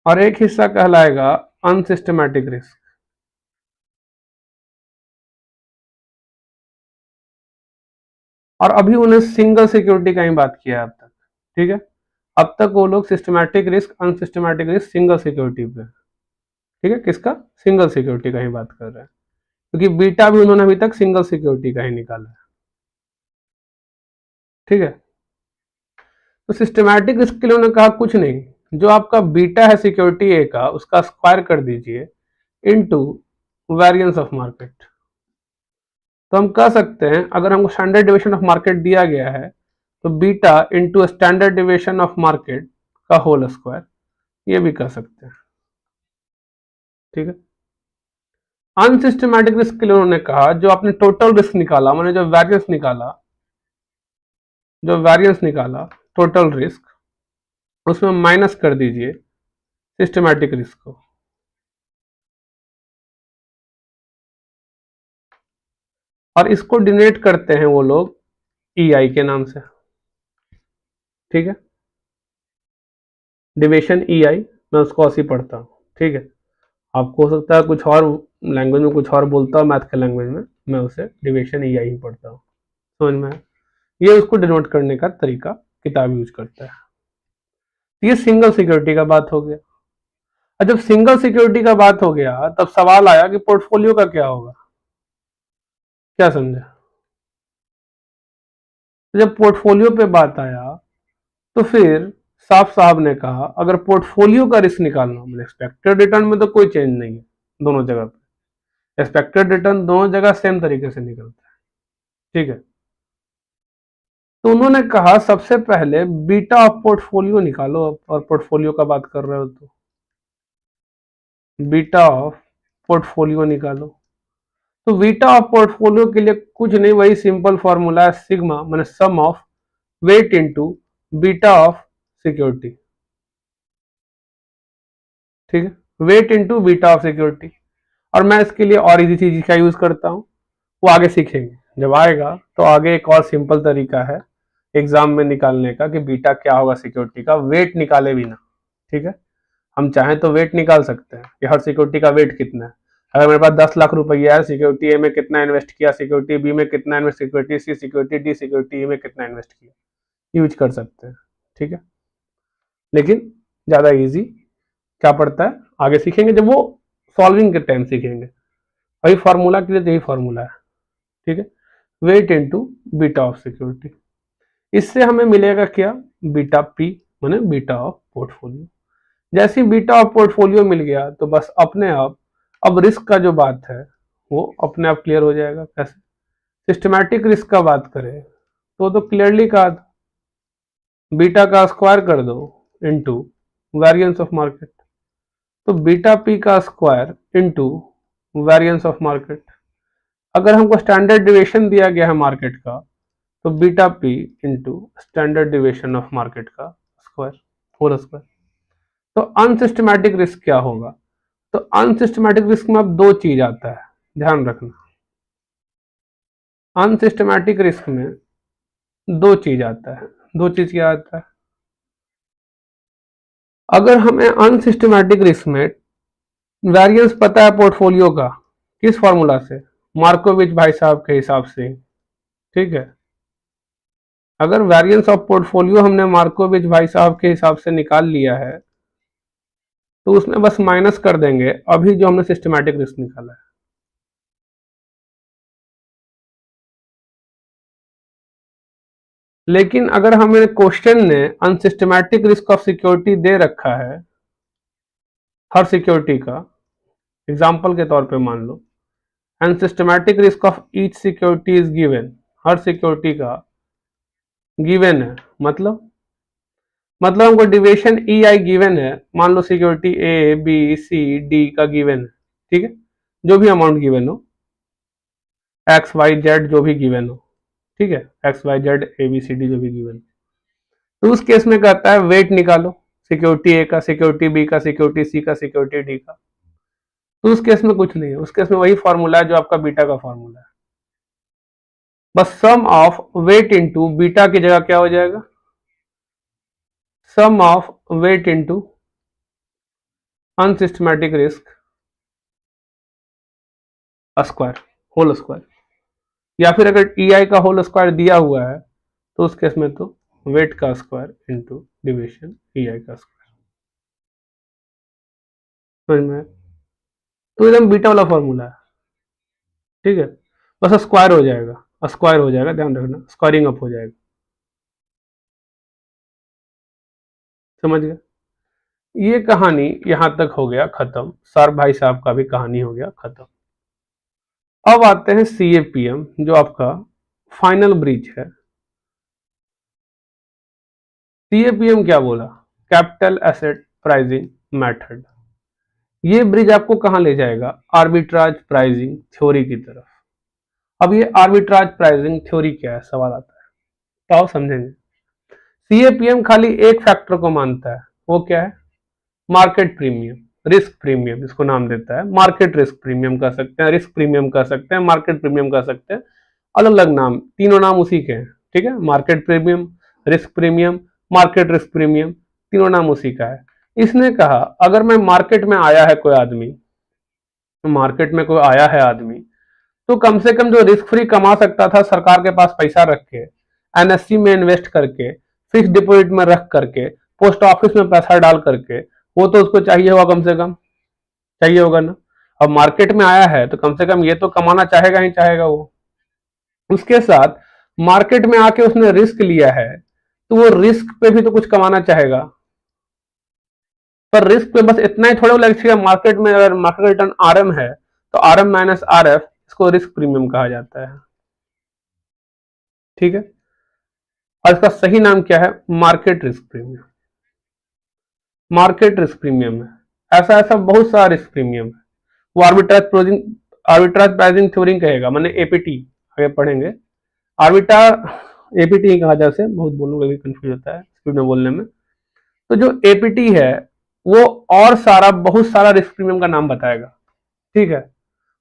और एक हिस्सा कहलाएगा अनसिस्टमैटिक रिस्क। और अभी उन्हें सिंगल सिक्योरिटी का ही बात किया है अब तक, ठीक है। अब तक वो लोग systematic risk unsystematic risk single security पे, ठीक है, किसका? सिंगल सिक्योरिटी का ही बात कर रहे हैं, क्योंकि बीटा भी उन्होंने अभी तक सिंगल सिक्योरिटी का ही निकाला है, ठीक है। तो सिस्टमैटिक रिस्क के लिए उन्होंने कहा कुछ नहीं, जो आपका बीटा है सिक्योरिटी ए का उसका स्क्वायर कर दीजिए इनटू वेरिएंस ऑफ मार्केट। तो हम कह सकते हैं अगर हमको स्टैंडर्ड डिविएशन ऑफ मार्केट दिया गया है तो beta into standard deviation of market का होल स्क्वायर, ये भी कह सकते हैं, ठीक है। अनसिस्टमैटिक रिस्क के लिए उन्होंने कहा जो आपने टोटल रिस्क निकाला, मैंने जो वेरिएंस निकाला टोटल रिस्क, उसमें माइनस कर दीजिए सिस्टमैटिक रिस्क को, और इसको डिनोट करते हैं वो लोग EI के नाम से, ठीक है। डिविएशन EI, मैं उसको ऐसे ही पढ़ता हूँ, ठीक है। आपको हो सकता है कुछ और लैंग्वेज में कुछ और बोलता हूँ, मैथ के लैंग्वेज में मैं उसे डिविएशन EI ही पढ़ता हूँ, समझ में? ये उसको डिनोट करने का तरीका किताब यूज करता है। ये सिंगल सिक्योरिटी का बात हो गया। और जब सिंगल सिक्योरिटी का बात हो गया तब सवाल आया कि पोर्टफोलियो का क्या होगा, क्या समझा? जब पोर्टफोलियो पे बात आया तो फिर साफ साहब ने कहा अगर पोर्टफोलियो का रिस्क निकालना, मतलब एक्सपेक्टेड रिटर्न में तो कोई चेंज नहीं है दोनों जगह पे, एक्सपेक्टेड रिटर्न दोनों जगह सेम तरीके से निकलता है, ठीक है। तो उन्होंने कहा सबसे पहले बीटा ऑफ पोर्टफोलियो निकालो, और पोर्टफोलियो का बात कर रहे हो तो बीटा ऑफ पोर्टफोलियो निकालो। तो बीटा ऑफ पोर्टफोलियो के लिए कुछ नहीं, वही सिंपल फॉर्मूला है सिग्मा माने sum of weight into beta of security, ठीक है, weight into beta of security. और मैं इसके लिए और इजी चीज का यूज करता हूँ, वो आगे सीखेंगे जब आएगा, तो आगे एक और सिंपल तरीका है एग्जाम में निकालने का कि बीटा क्या होगा सिक्योरिटी का वेट निकाले बिना, ठीक है, हम चाहें तो वेट निकाल सकते हैं कि हर सिक्योरिटी का वेट कितना है। अगर मेरे पास 10 लाख रुपया है, सिक्योरिटी ए में कितना इन्वेस्ट किया, सिक्योरिटी बी में कितना इन्वेस्ट, सिक्योरिटी सी, सिक्योरिटी डी, सिक्योरिटी ई में कितना इन्वेस्ट किया, यूज कर सकते हैं। ठीक है, लेकिन ज़्यादा इजी क्या पड़ता है, आगे सीखेंगे जब वो सॉल्विंग के टाइम सीखेंगे। वही फार्मूला के लिए यही फार्मूला है। ठीक है, weight into beta of security, इससे हमें मिलेगा क्या, बीटा पी माने बीटा ऑफ पोर्टफोलियो। जैसे ही बीटा ऑफ पोर्टफोलियो मिल गया तो बस अपने आप अब रिस्क का जो बात है वो अपने आप क्लियर हो जाएगा। कैसे, सिस्टमैटिक रिस्क का बात करें तो क्लियरली कहा था बीटा का स्क्वायर कर दो इनटू वेरिएंस ऑफ मार्केट, तो बीटा पी का square into variance of market. अगर हमको स्टैंडर्ड डिविएशन दिया गया है मार्केट का तो beta P into standard deviation of market का स्क्वायर, होल स्क्वायर। तो अनसिस्टमैटिक रिस्क क्या होगा, तो अनसिस्टमैटिक रिस्क में अब दो चीज आता है, ध्यान रखना। अनसिस्टमैटिक रिस्क में दो चीज आता है, दो चीज क्या आता है, अगर हमें अनसिस्टमैटिक रिस्क में वेरिएंस पता है पोर्टफोलियो का, किस फॉर्मूला से, मार्कोविच भाई साहब के हिसाब से। ठीक है, अगर वेरिएंस ऑफ पोर्टफोलियो हमने मार्कोविच भाई साहब के हिसाब से निकाल लिया है तो उसमें बस माइनस कर देंगे अभी जो हमने सिस्टमैटिक रिस्क निकाला है। लेकिन अगर हमें क्वेश्चन ने अनसिस्टमैटिक रिस्क ऑफ सिक्योरिटी दे रखा है हर सिक्योरिटी का, एग्जांपल के तौर पे मान लो unsystematic risk of each security is given, हर सिक्योरिटी का गिवन है, मतलब हमको डिविएशन ई आई गिवन है, मान लो security a b c d का गिवन है। ठीक है, जो भी अमाउंट गिवन हो, एक्स वाई जेड जो भी गिवन हो, ठीक है, x Y z a b c d जो भी गिवन, तो उस केस में कहता है वेट निकालो सिक्योरिटी ए का, सिक्योरिटी बी का, सिक्योरिटी सी का, सिक्योरिटी डी का। तो उस केस में कुछ नहीं है, उस केस में वही फॉर्मूला है जो आपका बीटा का फॉर्मूला है, बस sum of weight into beta की जगह क्या हो जाएगा, sum of weight into unsystematic risk square, whole square. या फिर अगर ई आई का होल स्क्वायर दिया हुआ है तो उस केस में तो वेट का स्क्वायर इंटू डिविएशन ई आई का स्क्वायर। समझ में, तो एकदम बीटा वाला फॉर्मूला है। ठीक है, बस स्क्वायर हो जाएगा, स्क्वायर हो जाएगा, ध्यान रखना स्क्वायरिंग अप हो जाएगा। समझ गए, ये कहानी यहां तक हो गया खत्म, सर भाई साहब का भी कहानी हो गया खत्म। अब आते हैं CAPM जो आपका फाइनल ब्रीच है। CAPM क्या बोला, कैपिटल एसेट प्राइसिंग मेथड। ये ब्रिज आपको कहां ले जाएगा, आर्बिट्राज प्राइसिंग थ्योरी की तरफ। अब ये आर्बिट्राज प्राइसिंग थ्योरी क्या है, सवाल आता है, तो आओ समझेंगे। CAPM खाली एक फैक्टर को मानता है, वो क्या है, मार्केट प्रीमियम, रिस्क प्रीमियम इसको नाम देता है, मार्केट रिस्क प्रीमियम कह सकते हैं, रिस्क प्रीमियम कह सकते हैं, मार्केट प्रीमियम कह सकते हैं, अलग अलग नाम, तीनों नाम उसी के हैं। ठीक है, market premium, risk premium, market risk premium, तीनों नाम उसी का है। इसने कहा अगर मैं मार्केट में आया है कोई आदमी, मार्केट में कोई आया है आदमी, तो कम से कम जो रिस्क फ्री कमा सकता था सरकार के पास पैसा रख के, NSE में इन्वेस्ट करके, फिक्स डिपॉजिट में रख करके, पोस्ट ऑफिस में पैसा डाल करके, वो तो उसको चाहिए होगा, कम से कम चाहिए होगा ना। अब मार्केट में आया है तो कम से कम ये तो कमाना चाहेगा ही चाहेगा वो। उसके साथ मार्केट में आके उसने रिस्क लिया है तो वो रिस्क पे भी तो कुछ कमाना चाहेगा, पर रिस्क पे बस इतना ही थोड़ा लगेगा। मार्केट में अगर मार्केट रिटर्न RM है तो RM माइनस RF इसको रिस्क प्रीमियम कहा जाता है। ठीक है, और इसका सही नाम क्या है, market risk premium, market risk premium है। ऐसा ऐसा बहुत सारा रिस्क प्रीमियम है, वो आर्बिट्राज प्राइसिंग थ्योरी कहेगा, मैंने APT आगे पढ़ेंगे। APT कहा जाए से, बहुत बोलने में कंफ्यूज होता है स्पीड में बोलने में। तो जो APT है वो और सारा बहुत सारा रिस्क प्रीमियम का नाम बताएगा। ठीक है,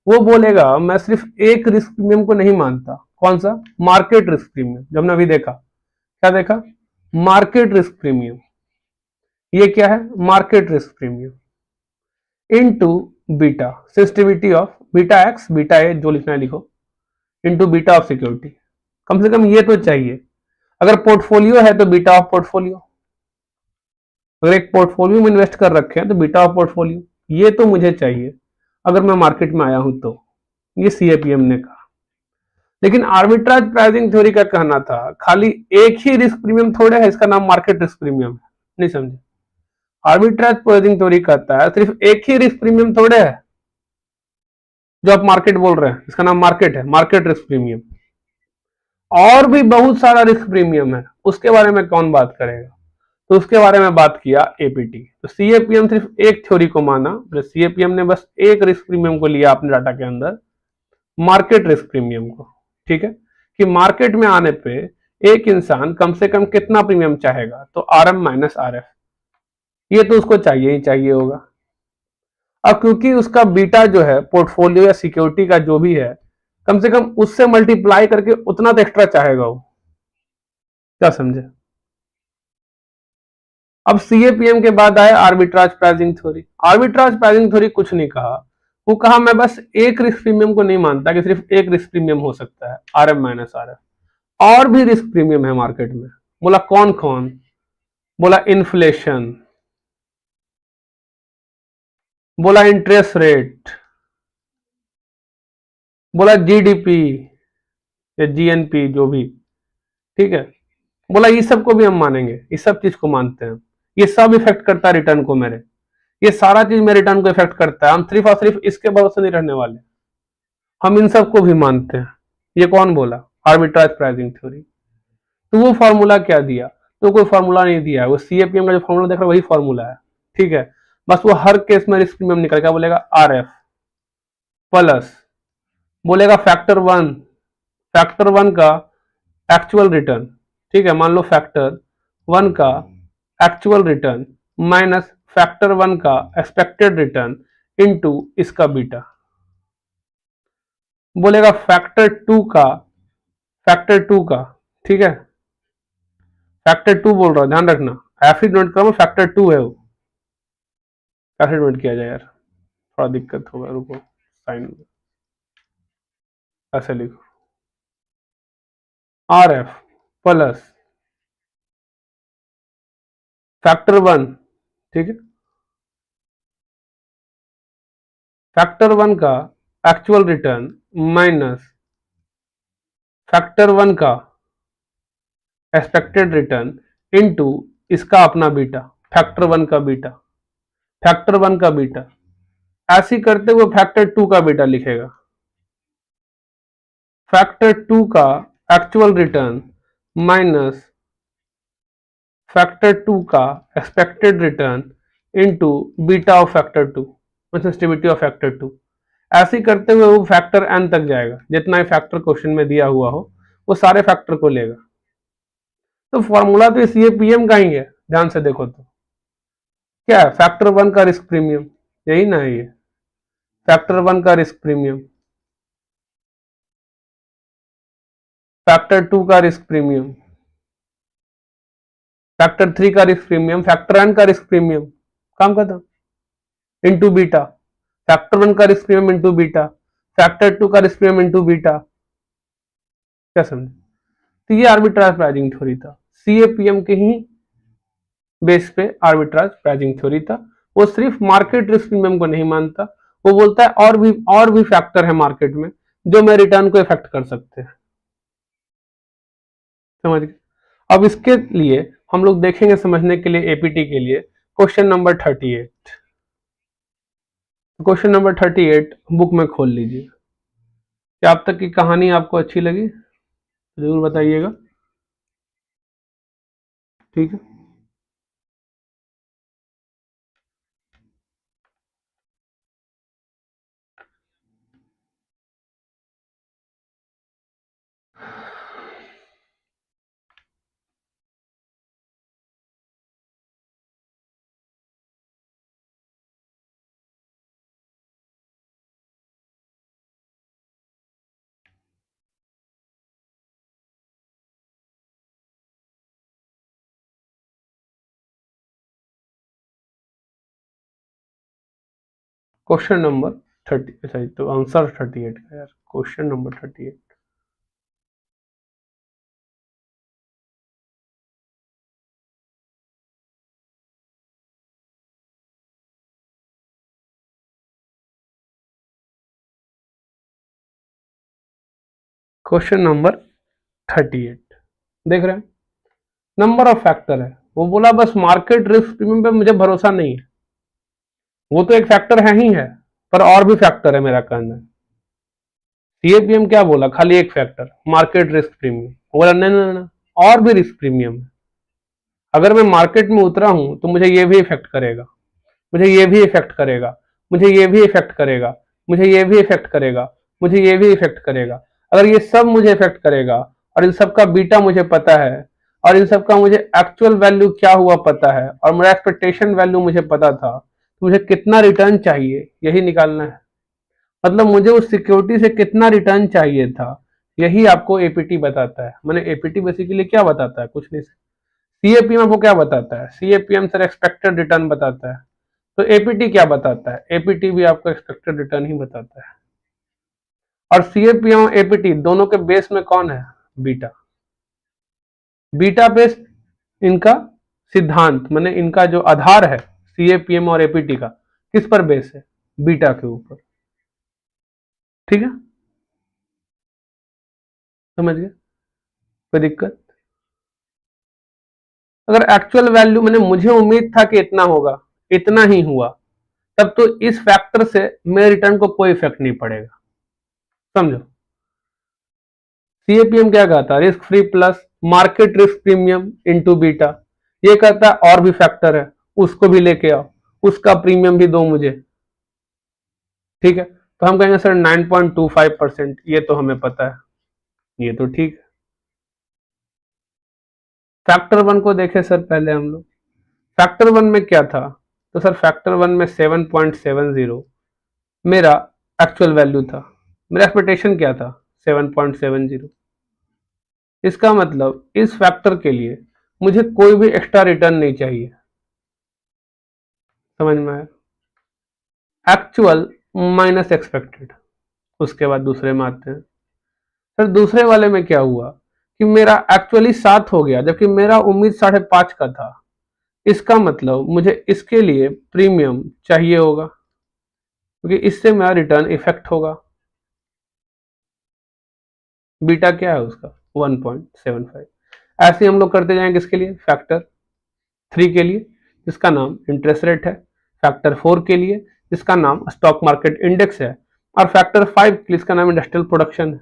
वो बोलेगा मैं सिर्फ एक रिस्क प्रीमियम को नहीं मानता, कौन सा, मार्केट रिस्क प्रीमियम। जब हमने अभी देखा, क्या देखा, मार्केट रिस्क प्रीमियम, ये क्या है, market risk premium into beta sensitivity of beta x beta A जो लिखना है लिखो, इनटू बीटा ऑफ सिक्योरिटी। कम से कम ये तो चाहिए। अगर पोर्टफोलियो है तो बीटा ऑफ पोर्टफोलियो, अगर एक पोर्टफोलियो में इन्वेस्ट कर रखे हैं तो बीटा ऑफ पोर्टफोलियो, ये तो मुझे चाहिए अगर मैं मार्केट में आया हूं तो। ये सीएपीएम ने कहा। लेकिन आर्बिट्राज प्राइसिंग थ्योरी का कहना था खाली एक ही रिस्क प्रीमियम थोड़े है, इसका नाम मार्केट रिस्क प्रीमियम है। नहीं समझे? आर्बिट्राज प्राइसिंग थ्योरी कहता है सिर्फ एक ही रिस्क प्रीमियम थोड़े है जो आप मार्केट बोल रहे हैं, इसका नाम मार्केट है, मार्केट रिस्क प्रीमियम। और भी बहुत सारा रिस्क प्रीमियम है, उसके बारे में कौन बात करेगा? तो उसके बारे में बात किया एपीटी। तो सीएपीएम सिर्फ एक थ्योरी को माना, सीएपीएम ने बस एक रिस्क प्रीमियम को लिया अपने डाटा के अंदर, मार्केट रिस्क प्रीमियम को। ठीक है, कि मार्केट में आने पे एक इंसान कम से कम कितना प्रीमियम चाहेगा, तो आरएम माइनस आरएफ, ये तो उसको चाहिए ही चाहिए होगा। अब क्योंकि उसका बीटा जो है पोर्टफोलियो या सिक्योरिटी का जो भी है, कम से कम उससे मल्टीप्लाई करके उतना तो एक्स्ट्रा चाहेगा वो। क्या समझे? अब सीएपीएम के बाद आए arbitrage pricing theory. Arbitrage pricing theory कुछ नहीं कहा, वो कहा मैं बस एक रिस्क प्रीमियम को नहीं मानता कि सिर्फ एक रिस्क प्रीमियम हो सकता है, आरएम माइनस आरएफ, और भी रिस्क प्रीमियम है मार्केट में। बोला कौन कौन? बोला इन्फ्लेशन, बोला इंटरेस्ट रेट, बोला जीडीपी या जीएनपी जो भी। ठीक है, बोला ये सब को भी हम मानेंगे, इस सब चीज को मानते हैं, ये सब इफेक्ट करता है रिटर्न को मेरे, ये सारा चीज मेरे रिटर्न को इफेक्ट करता है, हम सिर्फ और सिर्फ इसके भरोसे नहीं रहने वाले, हम इन सबको भी मानते हैं। ये कौन बोला? Arbitrage pricing theory. तो वो फॉर्मूला क्या दिया? तो कोई फॉर्मूला नहीं दिया है, वो सीएपीएम का जो फॉर्मूला देख रहे वही फॉर्मूला है। ठीक है, बस वो हर केस में रिस्क प्रीमियम निकल, क्या बोलेगा, आरएफ प्लस, बोलेगा फैक्टर वन का एक्चुअल रिटर्न। ठीक है, मान लो फैक्टर वन का actual return minus factor one का एक्सपेक्टेड रिटर्न इनटू इसका बीटा। बोलेगा फैक्टर टू का, ठीक है, फैक्टर टू बोल रहा है, ध्यान रखना, एफ नोट करो, फैक्टर टू है वो। कैसे नोट किया जाए यार, थोड़ा दिक्कत होगा, रुको, साइन ऐसे लिखो, r f plus factor one. ठीक है, फैक्टर वन का actual return minus factor one का एक्सपेक्टेड रिटर्न इनटू इसका अपना बीटा, फैक्टर वन का बीटा, फैक्टर वन का बीटा। ऐसे करते हुए फैक्टर टू का बीटा लिखेगा, फैक्टर टू का actual return minus factor two का expected return into beta of factor two, sensitivity of factor two. ऐसे ही करते हुए वो फैक्टर एन तक जाएगा, जितना ही फैक्टर क्वेश्चन में दिया हुआ हो वो सारे फैक्टर को लेगा। तो फॉर्मूला तो सीएपीएम का ही है, ध्यान से देखो तो क्या है, फैक्टर वन का रिस्क प्रीमियम, यही ना है ये, फैक्टर वन का रिस्क प्रीमियम, फैक्टर टू का रिस्क प्रीमियम, फैक्टर थ्री का रिस्क प्रीमियम, फैक्टर एन का रिस्क प्रीमियम, काम खत्म, इंटू बीटा, फैक्टर वन का risk premium into beta, factor two का रिस्क प्रीमियम इंटू बीटा। क्या समझे? तो ये आर्बिट्राज प्राइसिंग थ्योरी था, सीएपीएम के ही बेस पे आर्बिट्राज प्राइसिंग थ्योरी था। वो सिर्फ मार्केट रिस्क प्रीमियम को नहीं मानता, वो बोलता है और भी फैक्टर है मार्केट में जो मैं रिटर्न को इफेक्ट कर सकते हैं। समझ गए? अब इसके लिए हम लोग देखेंगे, समझने के लिए एपीटी के लिए question number 38। Question number 38 book में खोल लीजिए। क्या अब तक की कहानी आपको अच्छी लगी? जरूर बताइएगा। ठीक है। क्वेश्चन नंबर 30, अच्छा तो आंसर 38 का यार, क्वेश्चन नंबर 38। क्वेश्चन नंबर 38 देख रहे हैं, नंबर ऑफ फैक्टर है। वो बोला बस मार्केट रिस्क प्रीमियम पे मुझे भरोसा नहीं है, वो तो एक फैक्टर है ही है, पर और भी फैक्टर है मेरा कहना है। सीएपीएम क्या बोला, खाली एक फैक्टर मार्केट रिस्क प्रीमियम, बोला नहीं नहीं नहीं, और भी रिस्क प्रीमियम है। अगर मैं मार्केट में उतरा हूं तो मुझे ये भी इफेक्ट करेगा, मुझे ये भी इफेक्ट करेगा, मुझे ये भी इफेक्ट करेगा, मुझे ये भी इफेक्ट करेगा, मुझे ये भी इफेक्ट करेगा। अगर ये सब मुझे इफेक्ट करेगा और इन सब का बीटा मुझे पता है और इन सब का मुझे एक्चुअल वैल्यू क्या हुआ पता है और मेरा एक्सपेक्टेशन वैल्यू मुझे पता था, तो मुझे कितना रिटर्न चाहिए यही निकालना है। मतलब मुझे उस सिक्योरिटी से कितना रिटर्न चाहिए था, यही आपको एपीटी बताता है। मैंने एपीटी बेसिकली क्या बताता है, कुछ नहीं। सीएपीएम आपको क्या बताता है, सीएपीएम सर एक्सपेक्टेड रिटर्न बताता है। तो एपीटी क्या बताता है, एपीटी भी आपको एक्सपेक्टेड रिटर्न ही बताता है। और सीएपीएम और एपीटी दोनों के बेस में कौन है, बीटा। बीटा बेस इनका सिद्धांत, माने इनका जो आधार है सीएपीएम और एपीटी का, किस पर बेस है, बीटा के ऊपर। ठीक है, समझ गए, कोई दिक्कत। अगर एक्चुअल वैल्यू मैंने मुझे उम्मीद था कि इतना होगा, इतना ही हुआ, तब तो इस फैक्टर से मेरे रिटर्न को कोई इफेक्ट नहीं पड़ेगा। समझो, सीएपीएम क्या कहता है, risk free plus market risk premium into beta. ये कहता है और भी फैक्टर है, उसको भी लेके आओ, उसका प्रीमियम भी दो मुझे। ठीक है, तो हम कहेंगे सर 9.25%, ये तो हमें पता है, ये तो ठीक है। फैक्टर वन को देखे सर पहले हम लोग, फैक्टर वन में क्या था, तो सर फैक्टर वन में 7.70 मेरा एक्चुअल वैल्यू था, मेरा एक्सपेक्टेशन क्या था 7.70। इसका मतलब इस फैक्टर के लिए मुझे कोई भी एक्स्ट्रा रिटर्न नहीं चाहिए। समझ में आया, एक्चुअल माइनस एक्सपेक्टेड। उसके बाद दूसरे में आते हैं। फिर दूसरे वाले में क्या हुआ कि मेरा एक्चुअली 7 हो गया, जबकि मेरा उम्मीद 5.5 का था। इसका मतलब मुझे इसके लिए प्रीमियम चाहिए होगा, क्योंकि इससे मेरा रिटर्न इफेक्ट होगा। बीटा क्या है उसका 1.75। ऐसे हम लोग करते जाएंगे, किसके लिए, फैक्टर 3 के लिए जिसका नाम इंटरेस्ट रेट है, फैक्टर 4 के लिए जिसका नाम स्टॉक मार्केट इंडेक्स है, और फैक्टर 5 के लिए जिसका नाम इंडस्ट्रियल प्रोडक्शन है।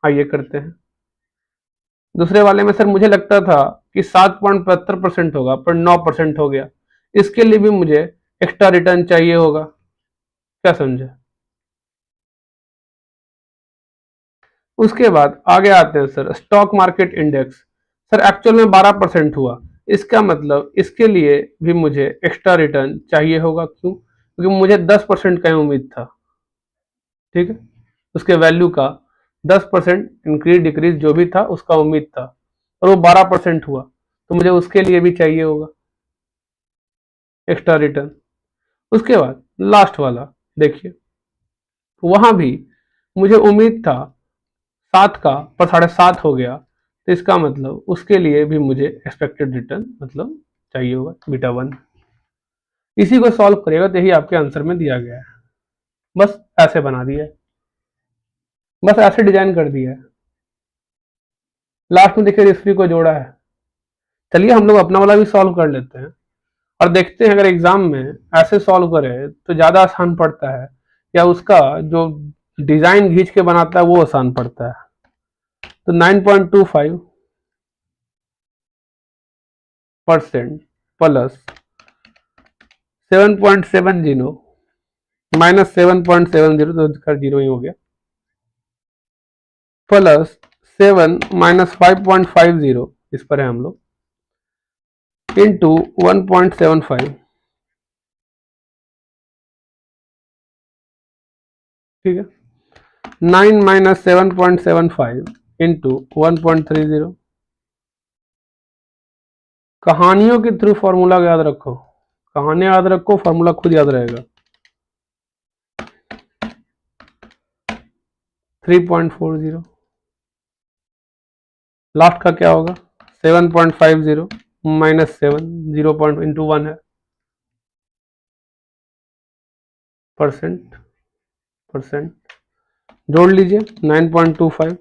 आइए करते हैं। दूसरे वाले में सर मुझे लगता था कि 7.75% होगा, पर 9% हो गया। इसके लिए भी मुझे एक्स्ट्रा रिटर्न चाहिए होगा। क्या समझे। उसके बाद आगे आते हैं sir, stock market index. Sir actual में 12% हुआ, इसका मतलब इसके लिए भी मुझे एक्स्ट्रा रिटर्न चाहिए होगा। क्यों, क्योंकि मुझे 10% का उम्मीद था। ठीक है, उसके वैल्यू का 10% इंक्रीज डिक्रीज जो भी था उसका उम्मीद था, और वो 12% हुआ, तो मुझे उसके लिए भी चाहिए होगा एक्स्ट्रा रिटर्न। उसके बाद लास्ट वाला देखिए, वहां भी मुझे उम्मीद था 7 का, पर 7.5 हो गया, तो इसका मतलब उसके लिए भी मुझे एक्सपेक्टेड रिटर्न मतलब चाहिए होगा बीटा 1। इसी को सॉल्व करिएगा तो यही आपके आंसर में दिया गया है। बस ऐसे बना दिया है, बस ऐसे डिजाइन कर दिया है। लास्ट में देखिए रिस्क फ्री को जोड़ा है। चलिए हम लोग अपना वाला भी सॉल्व कर लेते हैं और देखते हैं अगर एग्जाम में ऐसे सॉल्व करें तो ज्यादा आसान पड़ता है, या उसका जो डिजाइन खींच के बनाता है वो आसान पड़ता है। तो 9.25% प्लस 7.70 माइनस 7.70, तो इसका जीरो ही हो गया, प्लस 7 - 5.50, इस पर है हम लोग, इंटू 1.75। ठीक है, 9 - 7.75 इंटू 1.30। कहानियों के थ्रू फॉर्मूला याद रखो, कहानियां याद रखो, फॉर्मूला खुद याद रहेगा। 3.40, लास्ट का क्या होगा 7.50 माइनस 7, 0 इंटू 1 है परसेंट, जोड़ लीजिए 9.25।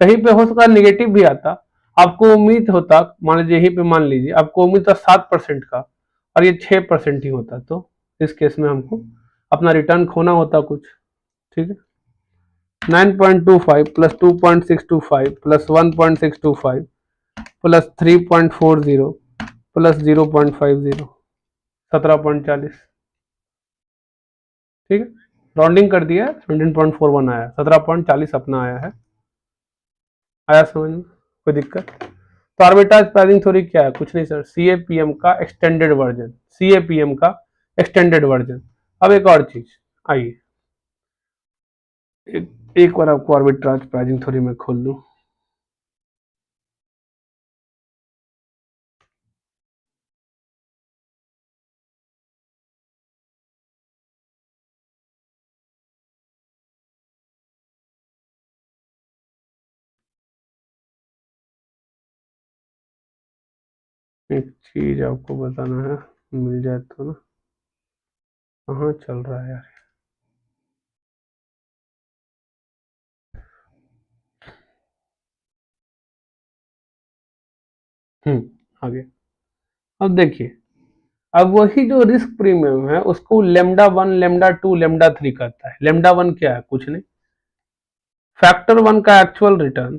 कहीं पे हो सकता निगेटिव भी आता, आपको उम्मीद होता, मान लीजिए यहीं पे मान लीजिए आपको उम्मीद था 7% का और ये 6% ही होता, तो इस केस में हमको अपना रिटर्न खोना होता कुछ। ठीक है, 9.25 प्लस 2.625 प्लस 1.625 प्लस 3.40 प्लस 0.50, 17.40। ठीक है, राउंडिंग कर दिया, 17.41 आया, 17.40 अपना आया है। आया समझ में, कोई दिक्कत? तो आर्बिट्राज प्राइसिंग थ्योरी क्या है? कुछ नहीं सर, सीएपीएम का एक्सटेंडेड वर्जन, सीएपीएम का एक्सटेंडेड वर्जन। अब एक और चीज, आइए एक बार आपको आर्बिट्राज प्राइसिंग थ्योरी में खोल लूं। एक चीज आपको बताना है, मिल जाए तो ना, कहाँ चल रहा है यार। आगे, अब देखिए, अब वही जो रिस्क प्रीमियम है उसको लेमडा 1 लेमडा 2 लेमडा 3 कहता है। लेमडा 1 क्या है? कुछ नहीं, फैक्टर 1 का एक्चुअल रिटर्न।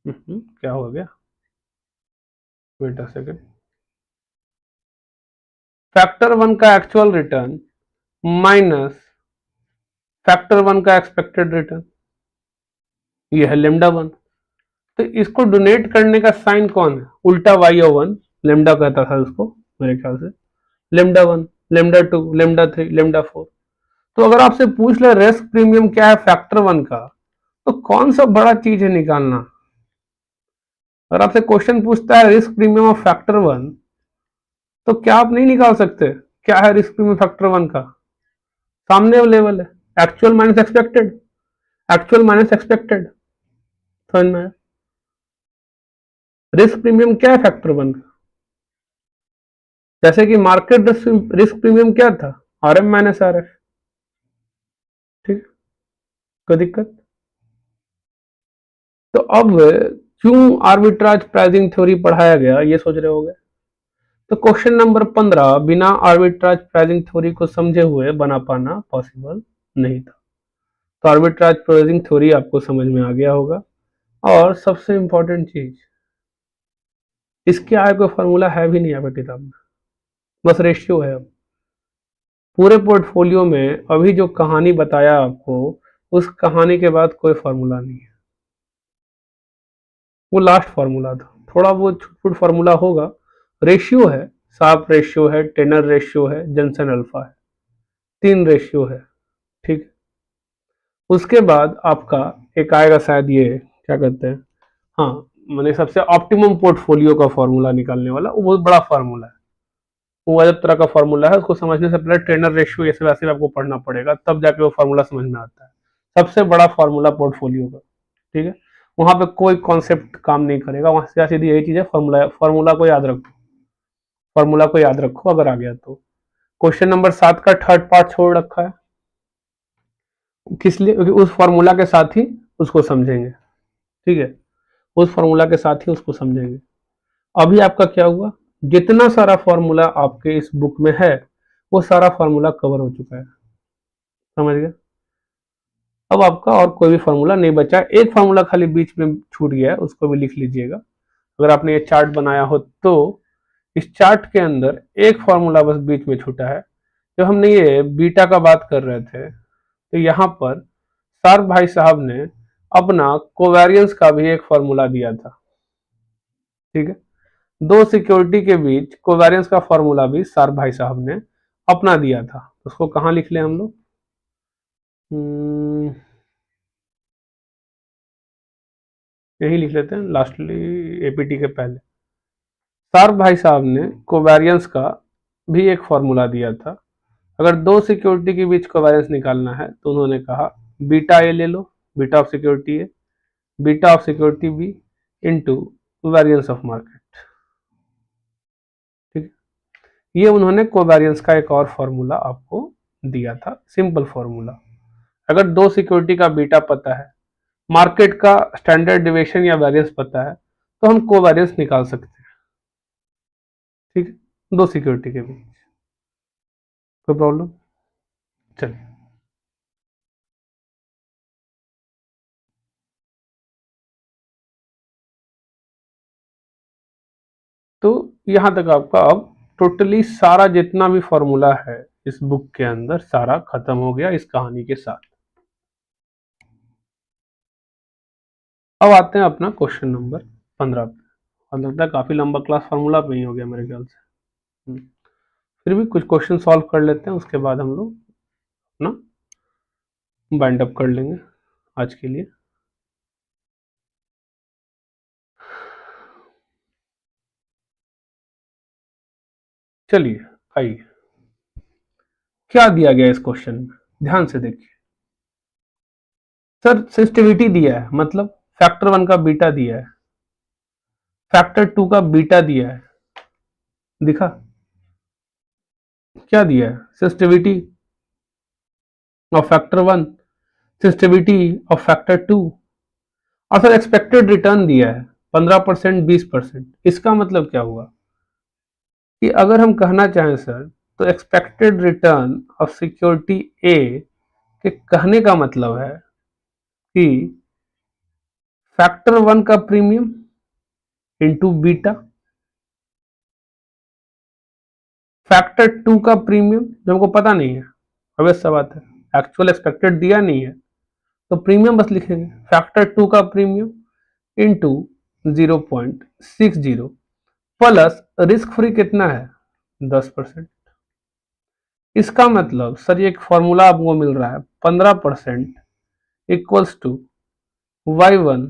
क्या हो गया, वेट अ सेकेंड, फैक्टर 1 का एक्चुअल रिटर्न माइनस फैक्टर 1 का एक्सपेक्टेड रिटर्न, ये है लेमडा 1। तो इसको डोनेट करने का साइन कौन है? उल्टा y/1, लेमडा कहता था उसको मेरे ख्याल से, लेमडा 1 लेमडा 2 लेमडा 3 लेमडा 4। तो अगर आपसे पूछ ले रिस्क प्रीमियम क्या है फैक्टर 1 का, तो कौन सा बड़ा चीज है निकालना? अगर आपसे क्वेश्चन पूछता है रिस्क प्रीमियम ऑफ फैक्टर 1, तो क्या आप नहीं निकाल सकते? क्या है रिस्क प्रीमियम फैक्टर 1 का? सामने लेवल है, actual minus expected, actual minus expected. समझ में? रिस्क प्रीमियम क्या है फैक्टर 1 का? जैसे कि मार्केट रिस्क प्रीमियम क्या था? RM minus RF। ठीक, कोई दिक्कत? तो अब क्यों आर्बिट्राज प्राइसिंग थ्योरी पढ़ाया गया, ये सोच रहे होंगे। तो क्वेश्चन नंबर 15 बिना आर्बिट्राज प्राइसिंग थ्योरी को समझे हुए बना पाना पॉसिबल नहीं था। तो आर्बिट्राज प्राइसिंग थ्योरी आपको समझ में आ गया होगा। और सबसे इंपॉर्टेंट चीज, इसके आगे कोई फॉर्मूला है भी नहीं आपकी किताब में, बस रेशियो है। अब पूरे पोर्टफोलियो में अभी जो कहानी बताया आपको, उस कहानी के बाद कोई फॉर्मूला नहीं है, वो लास्ट फार्मूला था। थोड़ा वो छुटपुट फार्मूला होगा, रेशियो है, साफ रेशियो है, टेनर रेशियो है, जंसन अल्फा है, 3 रेशियो है। ठीक, उसके बाद आपका एक आएगा शायद, ये क्या कहते हैं, हाँ, मैंने सबसे ऑप्टिमम पोर्टफोलियो का फॉर्मूला निकालने वाला, वो बहुत बड़ा फार्मूला है, वो अलग तरह का फार्मूला है। उसको समझने से पहले टेनर रेशियो ये सब वैसे आपको पढ़ना पड़ेगा, तब जाके वो फार्मूला समझ में आता है। सबसे बड़ा फार्मूला पोर्टफोलियो का। ठीक है, वहां पे कोई कॉन्सेप्ट काम नहीं करेगा, वहां से सीधी यही चीज है, फार्मूला, फार्मूला को याद रखो, फार्मूला को याद रखो अगर आ गया तो। क्वेश्चन नंबर 7 का थर्ड पार्ट छोड़ रखा है, किस लिए? क्योंकि उस फार्मूला के साथ ही उसको समझेंगे। ठीक है, उस फार्मूला के साथ ही उसको समझेंगे। अभी आपका क्या हुआ, जितना सारा फार्मूला आपके इस बुक में है वो सारा फार्मूला कवर हो चुका है, समझ गए? अब आपका और कोई भी फार्मूला नहीं बचा, एक फार्मूला खाली बीच में छूट गया है, उसको भी लिख लीजिएगा। अगर आपने ये चार्ट बनाया हो तो इस चार्ट के अंदर एक फार्मूला बस बीच में छूटा है। जब हमने ये बीटा का बात कर रहे थे, तो यहाँ पर सार्क भाई साहब ने अपना कोवेरियंस का भी एक फार्मूला दिया था। ठीक है, दो सिक्योरिटी के बीच कोवेरियंस का फार्मूला भी सार्क भाई साहब ने अपना दिया था। उसको कहाँ लिख लें हम लोग? यही लिख लेते हैं लास्टली, एपीटी के पहले। सार्क भाई साहब ने कोवेरियंस का भी एक फार्मूला दिया था। अगर दो सिक्योरिटी के बीच कोवेरियंस निकालना है तो उन्होंने कहा बीटा ए ले लो, beta of security a, beta of security b into variance of market. ठीक है, ये उन्होंने कोवेरियंस का एक और फॉर्मूला आपको दिया था, सिंपल फॉर्मूला। अगर दो सिक्योरिटी का बीटा पता है, मार्केट का स्टैंडर्ड डिविएशन या वेरियंस पता है, तो हम कोवेरियंस निकाल सकते हैं। ठीक है, दो सिक्योरिटी के बीच। कोई प्रॉब्लम? चलिए, तो यहां तक आपका अब टोटली सारा जितना भी फॉर्मूला है इस बुक के अंदर सारा खत्म हो गया इस कहानी के साथ। अब आते हैं अपना क्वेश्चन नंबर 15 पे। और लगता है काफी लंबा क्लास फार्मूला पे ही हो गया मेरे ख्याल से। फिर भी कुछ क्वेश्चन सॉल्व कर लेते हैं, उसके बाद हम लोग अपना बाइंड अप कर लेंगे आज के लिए। चलिए आइए, क्या दिया गया इस क्वेश्चन में, ध्यान से देखिए। सर सेंसिटिविटी दिया है, मतलब फैक्टर 1 का बीटा दिया है, फैक्टर 2 का बीटा दिया है, दिखा क्या दिया है, sensitivity of factor 1, sensitivity of factor 2, और सर एक्सपेक्टेड रिटर्न दिया है 15%, 20%। इसका मतलब क्या हुआ कि अगर हम कहना चाहें सर, तो एक्सपेक्टेड रिटर्न ऑफ सिक्योरिटी ए के कहने का मतलब है कि फैक्टर 1 का प्रीमियम इंटू बीटा, फैक्टर 2 का प्रीमियम जो हमको पता नहीं है, अवश्य बात है, एक्चुअल एक्सपेक्टेड दिया नहीं है, तो प्रीमियम बस लिखेंगे, फैक्टर 2 का premium into 0.60 plus risk free कितना है 10%। इसका मतलब सर ये एक फॉर्मूला आपको मिल रहा है 15% equals to y1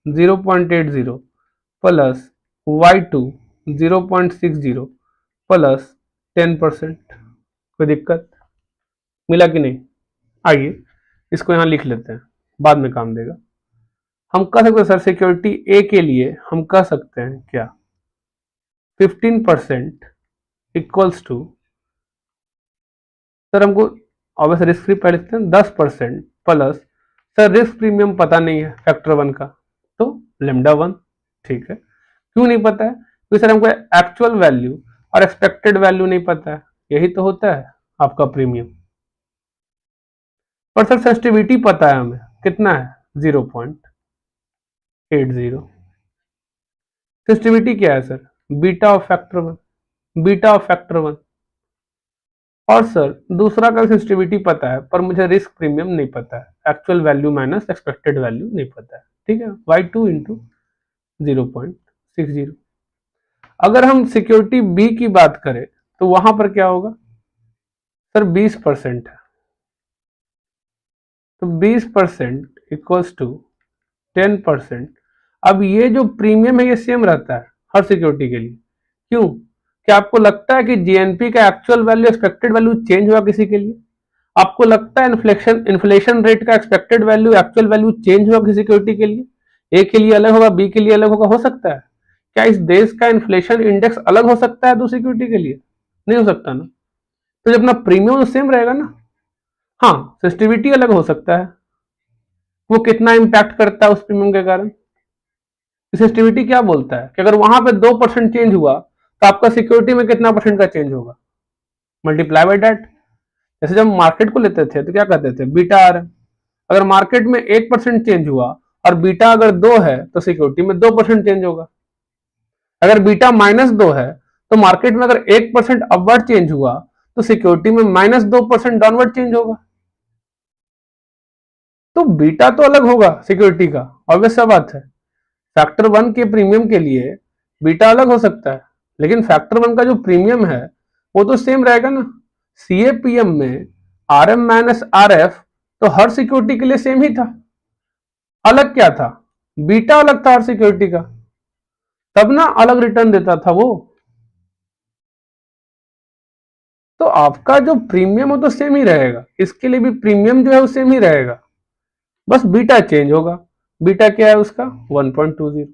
0.80 plus y2 0.60 plus 10%। कोई दिक्कत? मिला कि नहीं? आइए इसको यहां लिख लेते हैं, बाद में काम देगा। हम कह सकते हैं सर सिक्योरिटी ए के लिए हम कह सकते हैं क्या, 15% इक्वल्स टू, सर हमको ऑब्वियस रिस्क फ्री पहले लिखते हैं 10% प्लस, सर रिस्क प्रीमियम पता नहीं है फैक्टर 1 का, तो लेमडा 1। ठीक है, क्यों नहीं पता है? क्योंकि सर हमको एक्चुअल वैल्यू और एक्सपेक्टेड वैल्यू नहीं पता है, यही तो होता है आपका प्रीमियम। पर सर सेंसिटिविटी पता है हमें, कितना है 0.80। सेंसिटिविटी क्या है sir, beta of factor 1, beta of factor 1। और सर दूसरा का सेंसिटिविटी पता है, पर मुझे रिस्क प्रीमियम नहीं पता है, actual value minus expected value नहीं पता है। ठीक है, y2 इंटू 0.60। अगर हम सिक्योरिटी बी की बात करें तो वहां पर क्या होगा सर, 20% है, तो 20% इक्वल्स टू 10%। अब ये जो प्रीमियम है ये सेम रहता है हर सिक्योरिटी के लिए, क्यों? क्या आपको लगता है कि जीएनपी का actual value expected value change हुआ किसी के लिए? आपको लगता है इन्फ्लेशन रेट का expected value actual value change हुआ किसी सिक्योरिटी के लिए? ए के लिए अलग होगा, बी के लिए अलग होगा, हो सकता है? क्या इस देश का इन्फ्लेशन इंडेक्स अलग हो सकता है दो सिक्योरिटी के लिए? नहीं हो सकता ना। तो जब अपना प्रीमियम तो सेम रहेगा ना। हाँ, सेंसिटिविटी अलग हो सकता है, वो कितना इंपैक्ट करता है उस प्रीमियम के कारण। सेंसिटिविटी क्या बोलता है कि अगर वहां पे 2% चेंज हुआ तो आपका सिक्योरिटी में कितना परसेंट का चेंज होगा, मल्टीप्लाई बाय डेट। जैसे जब मार्केट को लेते थे तो क्या कहते थे, बीटा आर। अगर मार्केट में 1% चेंज हुआ और बीटा अगर 2 है तो सिक्योरिटी में 2% चेंज होगा। अगर बीटा -2 है तो मार्केट में अगर 1% अपवर्ड चेंज हुआ तो सिक्योरिटी में -2% डाउनवर्ड चेंज होगा। तो बीटा तो अलग होगा सिक्योरिटी का, ऑब्वियस सा बात है। फैक्टर 1 के प्रीमियम के लिए बीटा अलग हो सकता है, लेकिन फैक्टर 1 का जो प्रीमियम है वो तो सेम रहेगा ना। सीएपीएम में आरएम माइनस आरएफ तो हर सिक्योरिटी के लिए सेम ही था, अलग क्या था, बीटा अलग था हर सिक्योरिटी का, तब ना अलग रिटर्न देता था वो। तो आपका जो प्रीमियम हो तो सेम ही रहेगा, इसके लिए भी प्रीमियम जो है वो सेम ही रहेगा। बस बीटा चेंज होगा। बीटा क्या है उसका 1.20।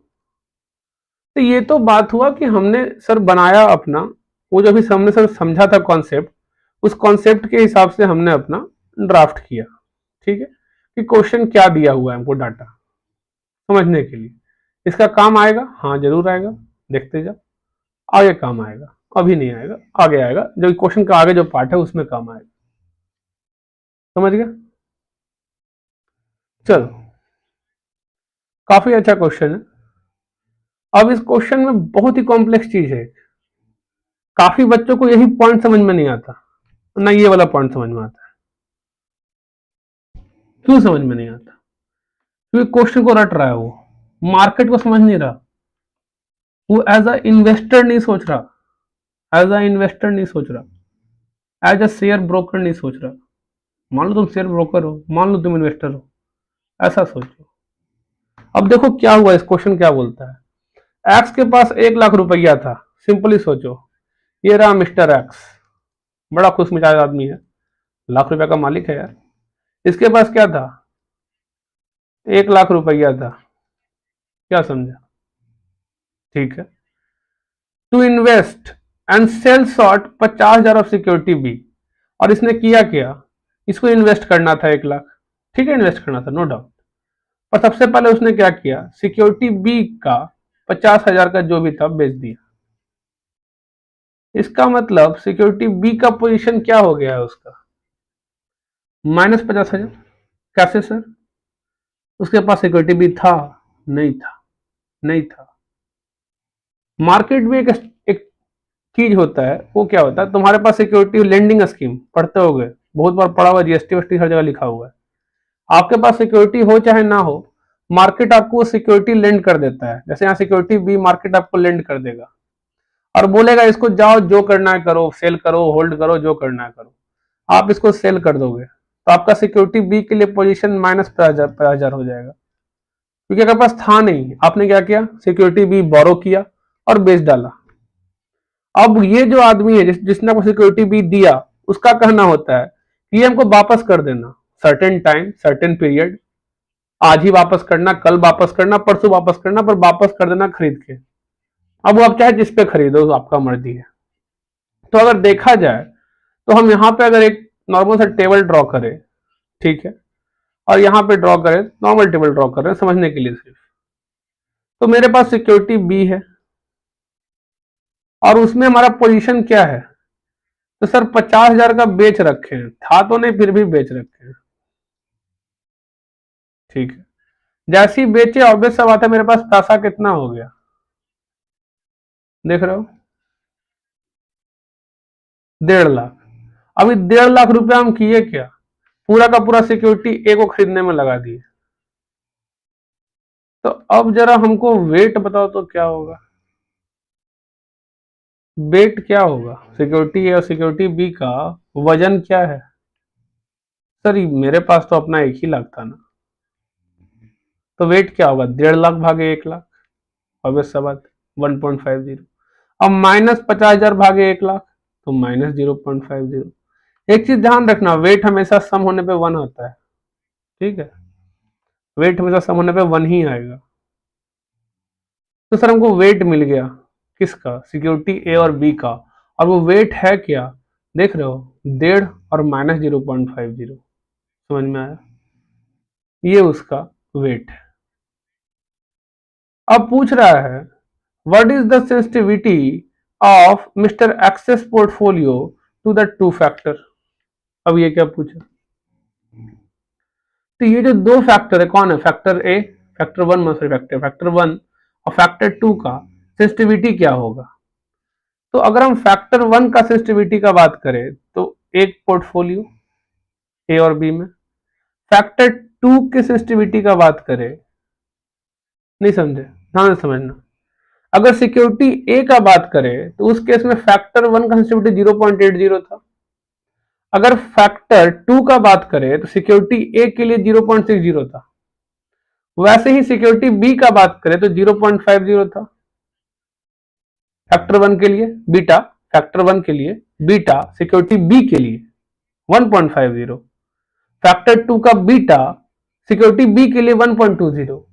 तो ये तो बात हुआ कि हमने सर बनाया अपना, वो जो भी हमने सर समझा था कॉन्सेप्ट, उस कॉन्सेप्ट के हिसाब से हमने अपना ड्राफ्ट किया। ठीक है, कि क्वेश्चन क्या दिया हुआ है हमको डाटा समझने के लिए। इसका काम आएगा, हाँ जरूर आएगा, देखते जाओ आगे काम आएगा। अभी नहीं आएगा, आगे आएगा, जो क्वेश्चन का आगे जो पार्ट है उसमें काम आएगा। समझ गया? चलो, काफी अच्छा क्वेश्चन है। अब इस क्वेश्चन में बहुत ही कॉम्प्लेक्स चीज है। काफी बच्चों को यही पॉइंट समझ में नहीं आता, ना ये वाला पॉइंट समझ में आता है। क्यों समझ में नहीं आता? क्योंकि क्वेश्चन को रट रहा है वो, मार्केट को समझ नहीं रहा, वो एज अ इन्वेस्टर नहीं सोच रहा, एज अ इन्वेस्टर नहीं सोच रहा, एज अ शेयर ब्रोकर नहीं सोच रहा। मान लो तुम शेयर ब्रोकर हो, मान लो तुम इन्वेस्टर हो, ऐसा सोचो। अब देखो क्या हुआ, इस क्वेश्चन क्या बोलता है। एक्स के पास 1 लाख रुपया था, सिंपली सोचो, ये रहा मिस्टर एक्स, बड़ा खुश मिजाज आदमी है, लाख रुपए का मालिक है यार। इसके पास क्या था, 1 लाख रुपया था। क्या समझा? ठीक है, to invest and sell short 50,000 of security B. और इसने किया क्या, इसको इन्वेस्ट करना था 1 लाख, ठीक है, इन्वेस्ट करना था नो डाउट। और सबसे पहले उसने क्या किया, सिक्योरिटी बी का 50,000 का जो भी था बेच दिया। इसका मतलब सिक्योरिटी बी का पोजीशन क्या हो गया है उसका, -50,000। कैसे सर? उसके पास सिक्योरिटी बी था? नहीं था, नहीं था। मार्केट में एक चीज होता है, वो क्या होता है, तुम्हारे पास सिक्योरिटी लेंडिंग स्कीम पढ़ते होगे, बहुत बार पढ़ा हुआ, जीएसटी वेस्टी हर जगह लिखा हुआ है। आपके पास सिक्योरिटी हो चाहे ना हो, मार्केट आपको सिक्योरिटी लेंड कर देता है। जैसे यहाँ सिक्योरिटी बी मार्केट आपको लेंड कर देगा और बोलेगा इसको जाओ जो करना है करो, सेल करो, होल्ड करो, जो करना है करो। आप इसको सेल कर दोगे तो आपका सिक्योरिटी बी के लिए पोजीशन -50,000 हो जाएगा, क्योंकि अगर पास था नहीं, आपने क्या किया, सिक्योरिटी बी बोरो किया और बेच डाला। अब ये जो आदमी है जिसने आपको सिक्योरिटी बी दिया, उसका कहना होता है कि ये हमको वापस कर देना, सर्टेन टाइम सर्टेन पीरियड, आज ही वापस करना, कल वापस करना, परसों वापस करना, पर वापस कर देना खरीद के। अब वो आप चाहे जिस पे खरीदो, आपका मर्जी है। तो अगर देखा जाए तो हम यहाँ पे अगर एक नॉर्मल सा टेबल ड्रॉ करें, ठीक है, और यहाँ पे ड्रॉ करें, नॉर्मल टेबल ड्रॉ कर रहे हैं समझने के लिए सिर्फ, तो मेरे पास सिक्योरिटी बी है और उसमें हमारा पोजीशन क्या है, तो सर 50,000 का बेच रखे हैं, था तो नहीं फिर भी बेच रखे हैं। ठीक है, जैसे ही बेचे ऑब्वियस सा बात है मेरे पास पैसा कितना हो गया, देख रहे हो, 1.5 लाख। अभी 1.5 लाख रुपया हम किए क्या, पूरा का पूरा सिक्योरिटी ए को खरीदने में लगा दिए। तो अब जरा हमको वेट बताओ तो क्या होगा, वेट क्या होगा सिक्योरिटी ए और सिक्योरिटी बी का, वजन क्या है। सर मेरे पास तो अपना 1 ही लाख था ना, तो वेट क्या होगा, 1.5 लाख भागे 1 लाख, ऑब्वियस सा बात, 1.50। अब -50,000 भागे 1 लाख, तो -0.50। एक चीज ध्यान रखना, वेट हमेशा सम होने पे 1 आता है, ठीक है, वेट हमेशा सम होने पे 1 ही आएगा। तो सर हमको वेट मिल गया किसका, सिक्योरिटी ए और बी का, और वो वेट है क्या, देख रहे हो, 1.5 और -0.50। समझ में आया, ये उसका वेट है। अब पूछ रहा है what is the sensitivity of Mr X's portfolio to the two factor. अब ये क्या पूछा, तो ये जो दो फैक्टर है कौन है, फैक्टर ए, फैक्टर वन, फैक्टर वन और फैक्टर टू का सेंसिटिविटी क्या होगा। तो अगर हम फैक्टर वन का सेंसिटिविटी का बात करें तो एक पोर्टफोलियो ए और बी में, फैक्टर टू के सेंसिटिविटी का बात करें, नहीं समझे, ध्यान से समझना, अगर सिक्योरिटी ए का बात करें तो उस केस में फैक्टर वन का सेंसिटिविटी 0.80 था। अगर फैक्टर टू का बात करें तो सिक्योरिटी ए के लिए 0.60 था। वैसे ही सिक्योरिटी बी का बात करें तो 0.50 था फैक्टर वन के लिए, बीटा फैक्टर वन के लिए, बीटा सिक्योरिटी बी के लिए 1.50, फैक्टर टू का बीटा सिक्योरिटी बी के लिए 1.20।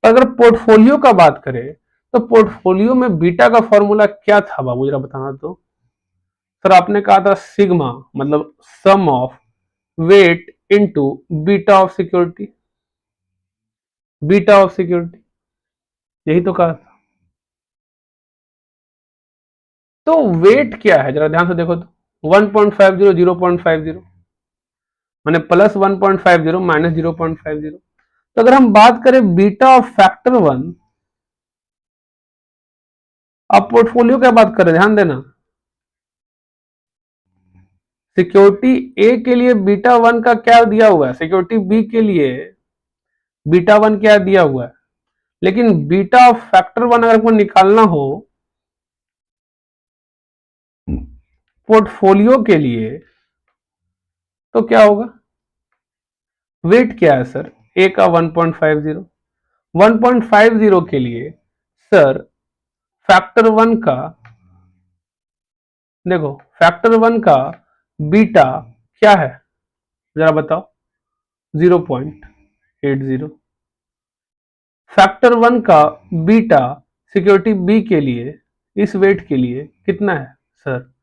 अगर पोर्टफोलियो का बात करें तो पोर्टफोलियो में बीटा का फॉर्मूला क्या था बाबू, जरा बताना तो। सर आपने कहा था सिग्मा मतलब sum of weight into beta of security, beta of security, यही तो कहा था। तो वेट क्या है जरा ध्यान से देखो तो, 1.50 0.50 माने प्लस 1.50 माइनस 0.50। तो अगर हम बात करें बीटा ऑफ फैक्टर 1, आप पोर्टफोलियो क्या बात कर रहे हैं ध्यान देना, सिक्योरिटी ए के लिए बीटा 1 का क्या दिया हुआ है, सिक्योरिटी बी के लिए बीटा 1 क्या दिया हुआ है, लेकिन बीटा ऑफ फैक्टर 1 अगर आपको निकालना हो पोर्टफोलियो के लिए तो क्या होगा, वेट क्या है सर, ए का 1.50, 1.50 के लिए सर फैक्टर 1 का, देखो फैक्टर 1 का बीटा क्या है जरा बताओ, 0.80। फैक्टर 1 का बीटा सिक्योरिटी बी के लिए इस वेट के लिए कितना है सर,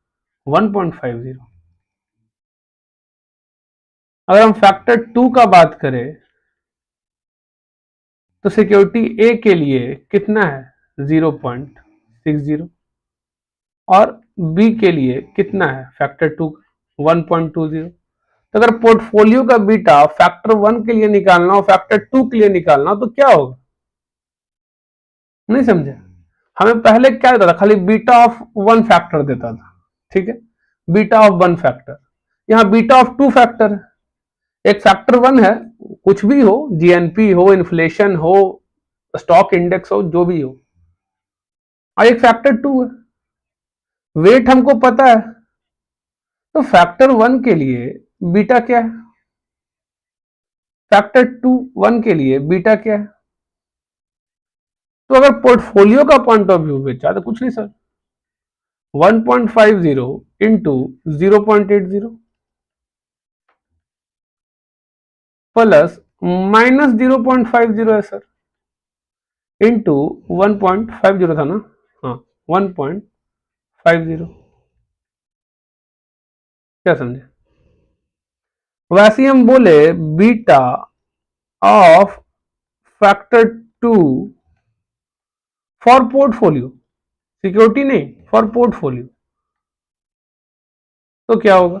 1.50। अगर हम फैक्टर 2 का बात करें तो सिक्योरिटी ए के लिए कितना है 0.60 और बी के लिए कितना है फैक्टर 2 1.20। तो अगर पोर्टफोलियो का बीटा फैक्टर 1 के लिए निकालना हो फैक्टर 2 के लिए निकालना हो तो क्या होगा, नहीं समझे। हमें पहले क्या देता था, खाली बीटा ऑफ 1 फैक्टर देता था, ठीक है, बीटा ऑफ 1 फैक्टर, यहां बीटा ऑफ 2 फैक्टर है। एक फैक्टर 1 है, कुछ भी हो, जीएनपी हो, इन्फ्लेशन हो, स्टॉक इंडेक्स हो, जो भी हो, और एक फैक्टर 2 है, वेट हमको पता है, तो फैक्टर 1 के लिए बीटा क्या है, फैक्टर 2 1 के लिए बीटा क्या है। तो अगर पोर्टफोलियो का पॉइंट ऑफ व्यू बेचा तो कुछ नहीं सर, 1.50 इंटू 0.80 प्लस माइनस 0.50 है सर, इंटू 1.50 था ना, हाँ 1.50, क्या समझे। वैसे ही हम बोले beta of factor 2 for portfolio, security नहीं फॉर पोर्टफोलियो, तो क्या होगा,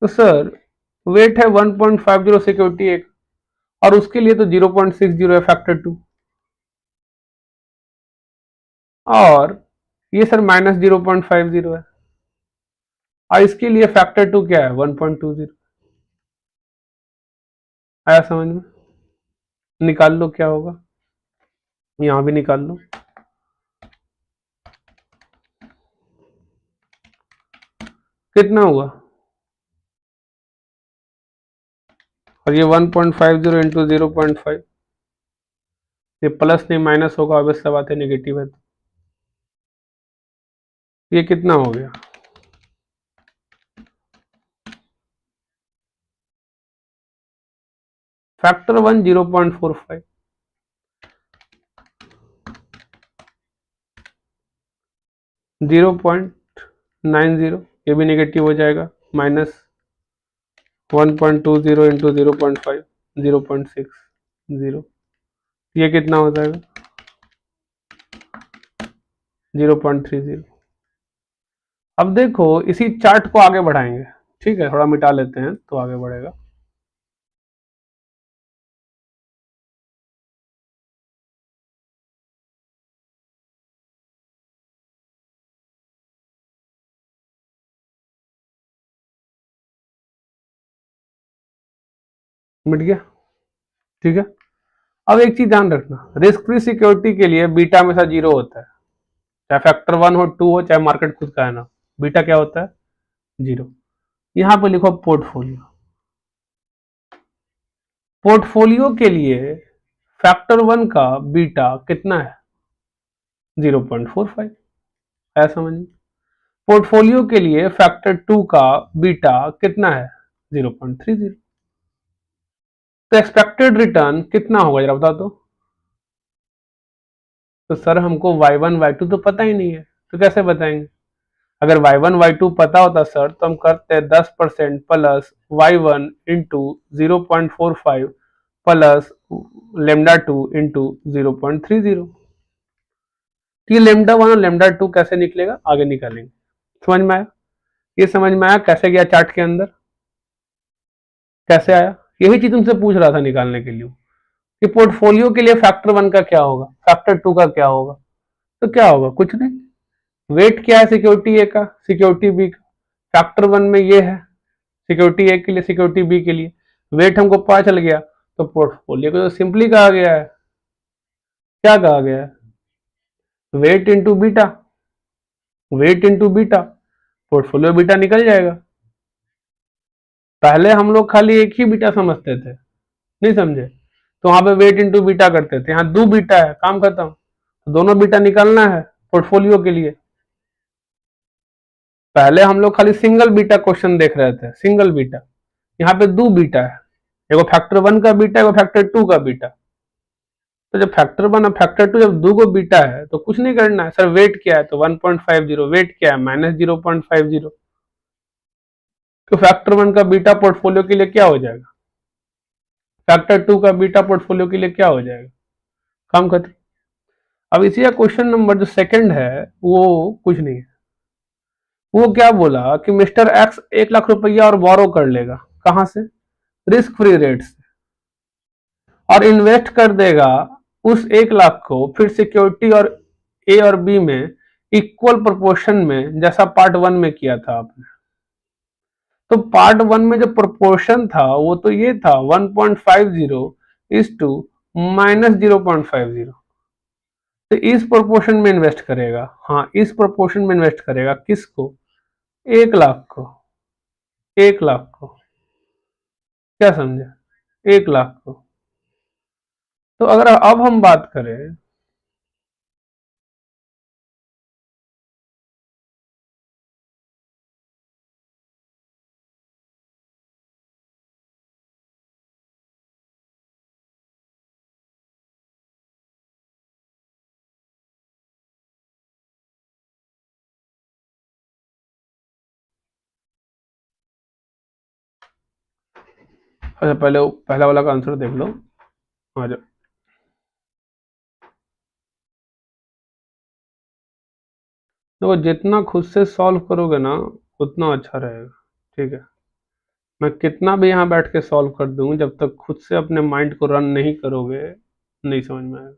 तो सर वेट है 1.50 सिक्योरिटी एक, और उसके लिए तो 0.60 है फैक्टर 2, और ये सर माइनस 0.50 है, और इसके लिए फैक्टर 2 क्या है 1.20। आया समझ में, निकाल लो क्या होगा, यहां भी निकाल लो, कितना हुआ, और ये 1.50 इंटू 0.5, ये प्लस नहीं माइनस होगा, ऑब्वियस सा बात है, नेगेटिव है, तो ये कितना हो गया, फैक्टर 1 0.45, 0.90, ये भी नेगेटिव हो जाएगा, माइनस 1.20 इंटू 0.5 0.60, ये कितना हो जाएगा 0.30। अब देखो इसी चार्ट को आगे बढ़ाएंगे, ठीक है, थोड़ा मिटा लेते हैं तो आगे बढ़ेगा। मिट गया, ठीक है। अब एक चीज ध्यान रखना, रिस्क फ्री सिक्योरिटी के लिए बीटा हमेशा 0 होता है, चाहे फैक्टर 1 हो 2 हो, चाहे मार्केट खुद का है ना, बीटा क्या होता है 0। यहां पर लिखो पोर्टफोलियो, पोर्टफोलियो के लिए फैक्टर 1 का बीटा कितना है 0.45, ऐसा समझ। पोर्टफोलियो के लिए फैक्टर 2 का बीटा कितना है 0.30। तो एक्सपेक्टेड रिटर्न कितना होगा जरा बता तो सर हमको y1 y2 तो पता ही नहीं है, तो कैसे बताएंगे? अगर y1 y2 पता होता सर तो हम करते 10% plus y1 into 0.45 plus lambda 2 into 0.30। ये लेमडा 1 और लेमडा 2 कैसे निकलेगा आगे निकालेंगे। समझ में आया? ये समझ में आया कैसे गया चार्ट के अंदर, कैसे आया? यही चीज तुमसे पूछ रहा था निकालने के लिए कि पोर्टफोलियो के लिए फैक्टर 1 का क्या होगा, फैक्टर 2 का क्या होगा। तो क्या होगा? कुछ नहीं। वेट क्या है सिक्योरिटी ए का, सिक्योरिटी बी का। फैक्टर 1 में ये है सिक्योरिटी ए के लिए, सिक्योरिटी बी के लिए। वेट हमको पता चल गया तो पोर्टफोलियो को तो सिंपली कहा गया है, क्या कहा गया है? Wait into beta, wait into beta, portfolio beta निकल जाएगा। पहले हम लोग खाली एक ही बीटा समझते थे, नहीं समझे, तो वहां पे वेट इंटू बीटा करते थे। यहाँ दो बीटा है, काम खत्म। तो दोनों बीटा निकालना है पोर्टफोलियो के लिए। पहले हम लोग खाली सिंगल बीटा क्वेश्चन देख रहे थे, सिंगल बीटा। यहाँ पे दो बीटा है, एगो फैक्टर 1 का बीटा, एगो फैक्टर 2 का बीटा। तो जब फैक्टर 1 और फैक्टर 2 जब दो को बीटा है तो कुछ नहीं करना है सर। वेट क्या है तो 1.50, वेट क्या है -0.50। तो फैक्टर 1 का बीटा पोर्टफोलियो के लिए क्या हो जाएगा, फैक्टर 2 का बीटा पोर्टफोलियो के लिए क्या हो जाएगा, काम खत्म। अब इसी का क्वेश्चन नंबर जो सेकंड है वो कुछ नहीं है। वो क्या बोला कि मिस्टर एक्स 1 लाख रुपया और बोरो कर लेगा, कहां से? रिस्क फ्री रेट से, और इन्वेस्ट कर देगा उस 1 लाख को फिर सिक्योरिटी और ए और बी में इक्वल प्रोपोर्शन में, जैसा पार्ट 1 में किया था आपने। तो पार्ट 1 में जो प्रोपोर्शन था वो तो ये था 1.50 इज टू -0.50। तो इस प्रोपोर्शन में इन्वेस्ट करेगा, हाँ इस प्रोपोर्शन में इन्वेस्ट करेगा। किसको? 1 लाख को, 1 लाख को, क्या समझे? 1 लाख को। तो अगर अब हम बात करें, अच्छा पहले पहला वाला का आंसर देख लो। आ जाओ। देखो जितना खुद से सॉल्व करोगे ना उतना अच्छा रहेगा, ठीक है। मैं कितना भी यहाँ बैठ के सॉल्व कर दूं, जब तक खुद से अपने माइंड को रन नहीं करोगे नहीं समझ में आएगा।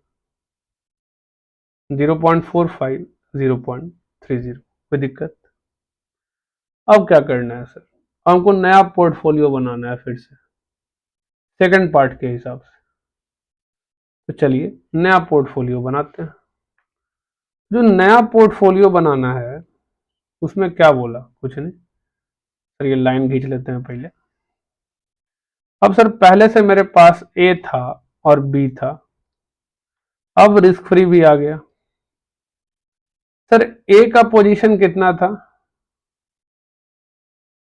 0.45, 0.30, कोई दिक्कत? अब क्या करना है सर? हमको नया पोर्टफोलियो बनाना है फिर से, सेकंड पार्ट के हिसाब से। तो चलिए नया पोर्टफोलियो बनाते हैं। जो नया पोर्टफोलियो बनाना है उसमें क्या बोला, कुछ नहीं सर। ये लाइन खींच लेते हैं पहले। अब सर पहले से मेरे पास ए था और बी था, अब रिस्क फ्री भी आ गया। सर ए का पोजीशन कितना था?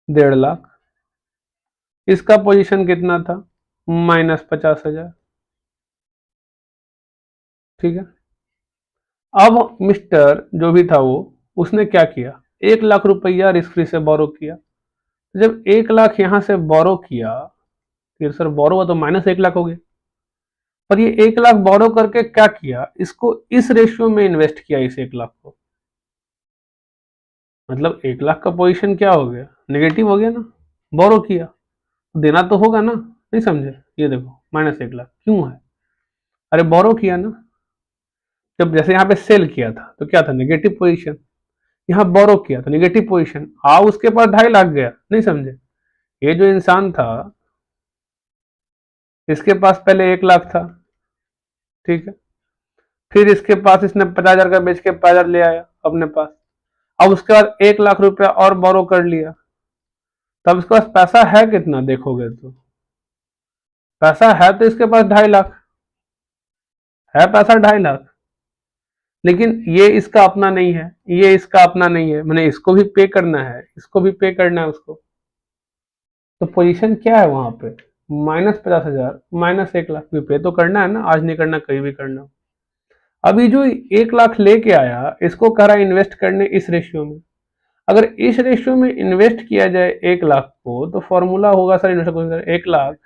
1.5 लाख। इसका पोजीशन कितना था? -50,000। ठीक है। अब मिस्टर जो भी था वो, उसने क्या किया? 1 लाख रुपया रिस्क फ्री से बोरो किया। जब 1 लाख यहां से बोरो किया, फिर सर बोरो हुआ तो -1 लाख हो गया। और ये 1 लाख बोरो करके क्या किया? इसको इस रेशियो में इन्वेस्ट किया, इस 1 लाख को। मतलब 1 लाख का पोजीशन क्या हो गया? नेगेटिव हो गया ना, बोरो किया, देना तो होगा ना, नहीं समझे? ये देखो -1 लाख क्यों है? अरे बोरो किया ना। जब जैसे यहाँ पे सेल किया था तो क्या था? Negative position. यहाँ बोरो किया तो नेगेटिव पोजीशन, उसके पास 2.5 लाख गया, नहीं समझे? ये जो इंसान था इसके पास पहले 1 लाख था, ठीक है। फिर इसके पास इसने 50,000 का बेच के 50,000 ले आया अपने पास। अब उसके बाद 1 लाख रुपया और बोरो कर लिया। तब इसके पास पैसा है कितना देखोगे तो? पैसा है तो इसके पास 2.5 लाख है, पैसा 2.5 लाख। लेकिन ये इसका अपना नहीं है, ये इसका अपना नहीं है, मैंने इसको भी पे करना है, इसको भी पे करना है उसको। तो पोजीशन क्या है वहां पे? -50,000 -1 लाख भी पे तो करना है ना, आज नहीं करना कहीं भी करना। अभी जो 1 लाख लेके आया इसको कह रहा है इन्वेस्ट करने इस रेशियो में। अगर इस रेशियो में इन्वेस्ट किया जाए 1 लाख को तो फॉर्मूला होगा sir invest 1 lakh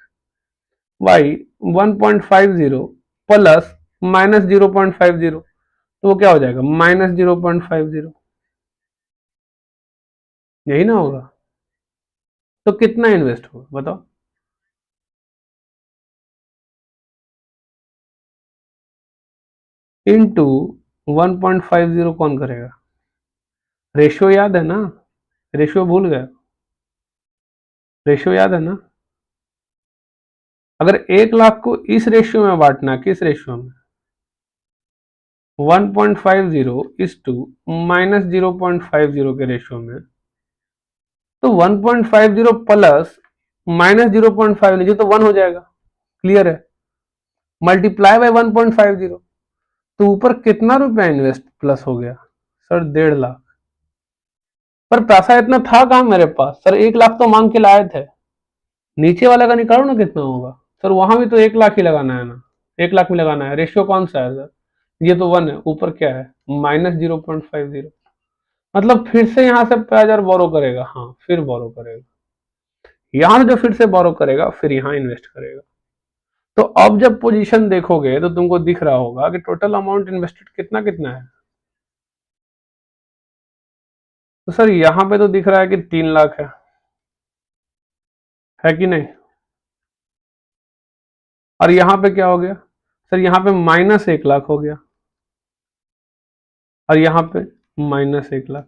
by 1.50 plus -0.50, तो वो क्या हो जाएगा -0.50, यही ना होगा। तो कितना इन्वेस्ट होगा बताओ। इंटू 1.50 कौन करेगा? रेशियो याद है ना? रेशियो भूल गए? रेशियो याद है ना? अगर 1 लाख को इस रेशियो में बांटना, किस रेशियो में? 1.50 इस टू -0.50 के रेशियो में, तो 1.50 प्लस -0.5 लीजिए तो 1 हो जाएगा। क्लियर है? मल्टीप्लाई बाय 1.50, तो ऊपर कितना रुपया इन्वेस्ट प्लस हो गया सर? 1.5 लाख। पर पैसा इतना था कहाँ मेरे पास सर? 1 लाख तो मांग के लाए थे। नीचे वाला का निकालो ना कितना होगा सर, वहां भी तो 1 लाख ही लगाना है ना, 1 लाख में लगाना है। रेशियो कौन सा है सर? ये तो 1 है, ऊपर क्या है -0.50। मतलब फिर से यहाँ से 50,000 बोरो करेगा, हाँ फिर बोरो करेगा, यहाँ से जो फिर से बोरो करेगा फिर यहाँ इन्वेस्ट करेगा। तो अब जब पोजीशन देखोगे तो तुमको दिख रहा होगा कि टोटल अमाउंट इन्वेस्टेड कितना कितना है। तो सर यहाँ पे तो दिख रहा है कि 3 लाख है कि नहीं? और यहाँ पे क्या हो गया सर? यहाँ पे -1 लाख हो गया, और यहाँ पे -1 लाख।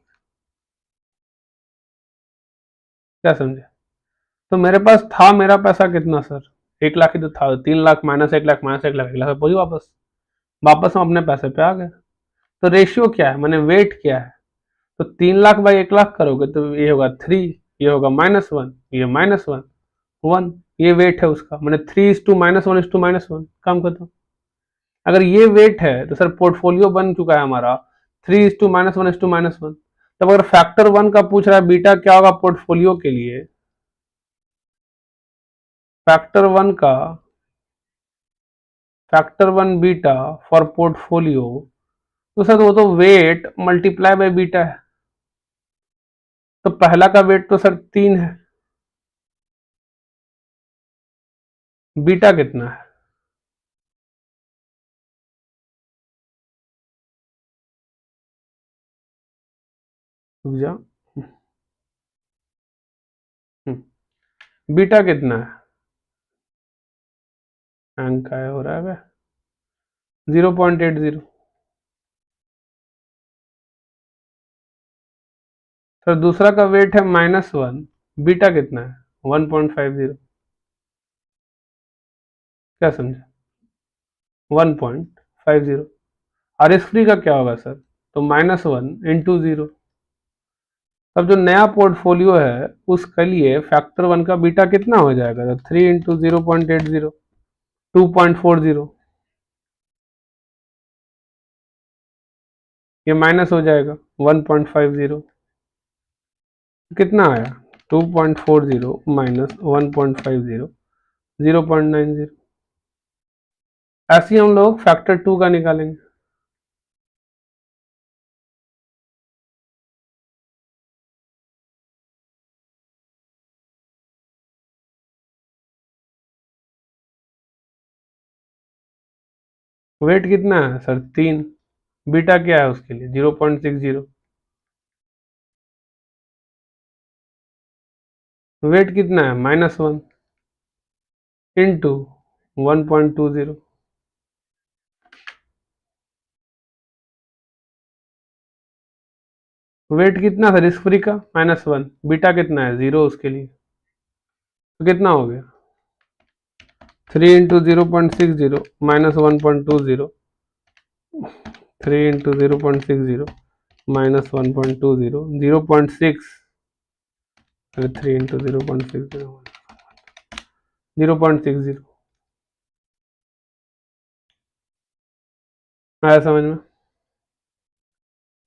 क्या समझे? तो मेरे पास था मेरा पैसा कितना सर? 1 लाख ही तो था। 3 लाख -1 लाख -1 लाख 1 लाख पहुंची वापस। वापस हम अपने पैसे पे आ गए। तो रेशियो क्या है, मैंने वेट क्या है? तो 3 लाख बाई 1 लाख करोगे तो ये होगा 3, ये होगा -1, ये -1, 1, ये वेट है उसका। मैंने 3:-1:-1 काम करता हूँ। अगर ये वेट है तो सर पोर्टफोलियो बन चुका है हमारा 3:-1:-1। तब अगर फैक्टर 1 का पूछ रहा है बीटा क्या होगा पोर्टफोलियो के लिए, फैक्टर 1 का, फैक्टर 1 बीटा फॉर पोर्टफोलियो, तो सर वो तो वेट मल्टीप्लाई बाय बीटा है। तो पहला का वेट तो सर 3 है, बीटा कितना है? रुक जा, बीटा कितना है? अंक का हो रहा है 0.80। सर दूसरा का वेट है -1, बीटा कितना है? 1.50। क्या समझे? 1.50। और रिस्क फ्री का क्या होगा सर? तो -1 × 0। अब जो नया पोर्टफोलियो है उसके लिए फैक्टर 1 का बीटा कितना हो जाएगा? तो 3 × 0.80, 2.40। ये माइनस हो जाएगा 1.50, कितना आया? 2.40 माइनस 1.50, 0.90। ऐसे ही हम लोग फैक्टर 2 का निकालेंगे। वेट कितना है सर? 3। बीटा क्या है उसके लिए? 0.60। वेट कितना है? -1 इंटू 1.20। वेट कितना था रिस्क फ्री का? -1। बीटा कितना है? 0 उसके लिए। तो कितना हो गया? 3 × 0.60 माइनस 1.20, 3 × 0.60 माइनस 1.20, 0.6, 3 × 0.60, 0.60। आया समझ में?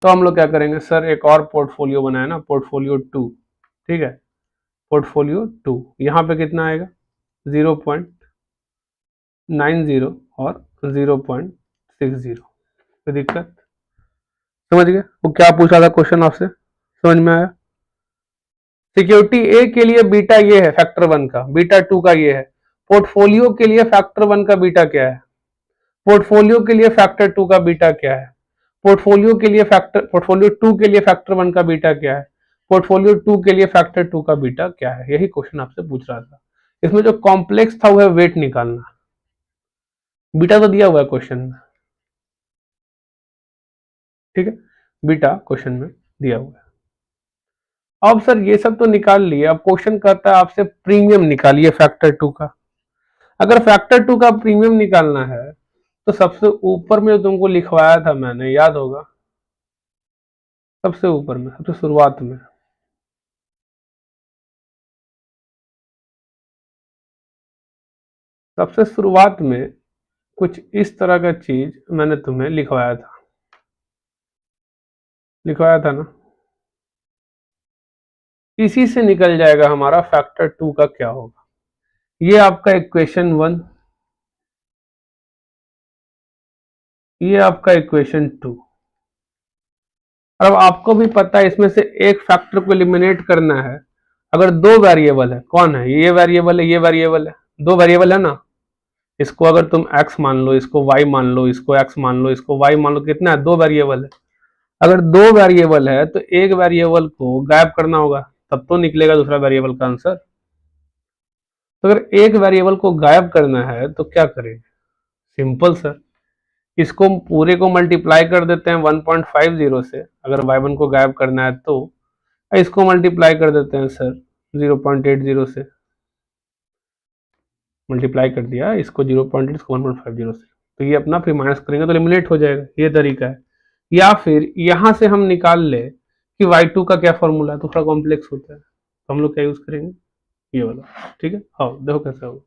तो हम लोग क्या करेंगे सर, एक और पोर्टफोलियो बनाया ना, पोर्टफोलियो 2। ठीक है, पोर्टफोलियो 2 यहाँ पे कितना आएगा? 0.90 और 0.60। कोई दिक्कत? समझ गए वो क्या पूछ रहा था क्वेश्चन आपसे? समझ में आया? सिक्योरिटी ए के लिए बीटा ये है फैक्टर 1 का, बीटा 2 का ये है। पोर्टफोलियो के लिए फैक्टर 1 का बीटा क्या है, पोर्टफोलियो के लिए फैक्टर 2 का बीटा क्या है, पोर्टफोलियो 2 के लिए फैक्टर 1 का बीटा क्या है, पोर्टफोलियो 2 के लिए फैक्टर 2 का बीटा क्या है। यही क्वेश्चन आपसे पूछ रहा था। इसमें जो कॉम्प्लेक्स था वो है वेट निकालना। बीटा तो दिया हुआ है क्वेश्चन में, ठीक है, बीटा क्वेश्चन में दिया हुआ है। अब सर ये सब तो निकाल लिए, अब क्वेश्चन कहता है आपसे प्रीमियम निकालिए फैक्टर 2 का। अगर फैक्टर 2 का प्रीमियम निकालना है तो सबसे ऊपर में जो तुमको लिखवाया था मैंने, याद होगा, सबसे ऊपर में, सबसे शुरुआत में, सबसे शुरुआत में कुछ इस तरह का चीज मैंने तुम्हें लिखवाया था ना। इसी से निकल जाएगा हमारा फैक्टर 2 का क्या होगा। ये आपका इक्वेशन 1, ये आपका इक्वेशन 2। अब आपको भी पता है इसमें से एक फैक्टर को एलिमिनेट करना है। अगर दो वेरिएबल है, कौन है, ये वेरिएबल है, ये वेरिएबल है, दो वेरिएबल है ना। इसको अगर तुम x मान लो, इसको y मान लो, इसको x मान लो, इसको y मान लो, कितना है, दो वेरिएबल है। अगर दो वेरिएबल है तो एक वेरिएबल को गायब करना होगा, तब तो निकलेगा दूसरा वेरिएबल का आंसर। तो अगर एक वेरिएबल को गायब करना है तो क्या करेंगे, सिंपल सर, इसको पूरे को मल्टीप्लाई कर देते हैं 1.50 से, अगर y1 को गायब करना है तो इसको मल्टीप्लाई कर देते हैं सर 0.80 से, मल्टीप्लाई कर दिया इसको 0.8 इसको 1.50 से, तो ये अपना फिर माइनस करेंगे तो एलिमिनेट हो जाएगा। ये तरीका है। या फिर यहां से हम निकाल ले कि y2 का क्या फॉर्मूला है, तो थोड़ा कॉम्प्लेक्स होता है, तो हम लोग क्या यूज करेंगे, ये वाला, ठीक है। हाँ देखो कैसा हो,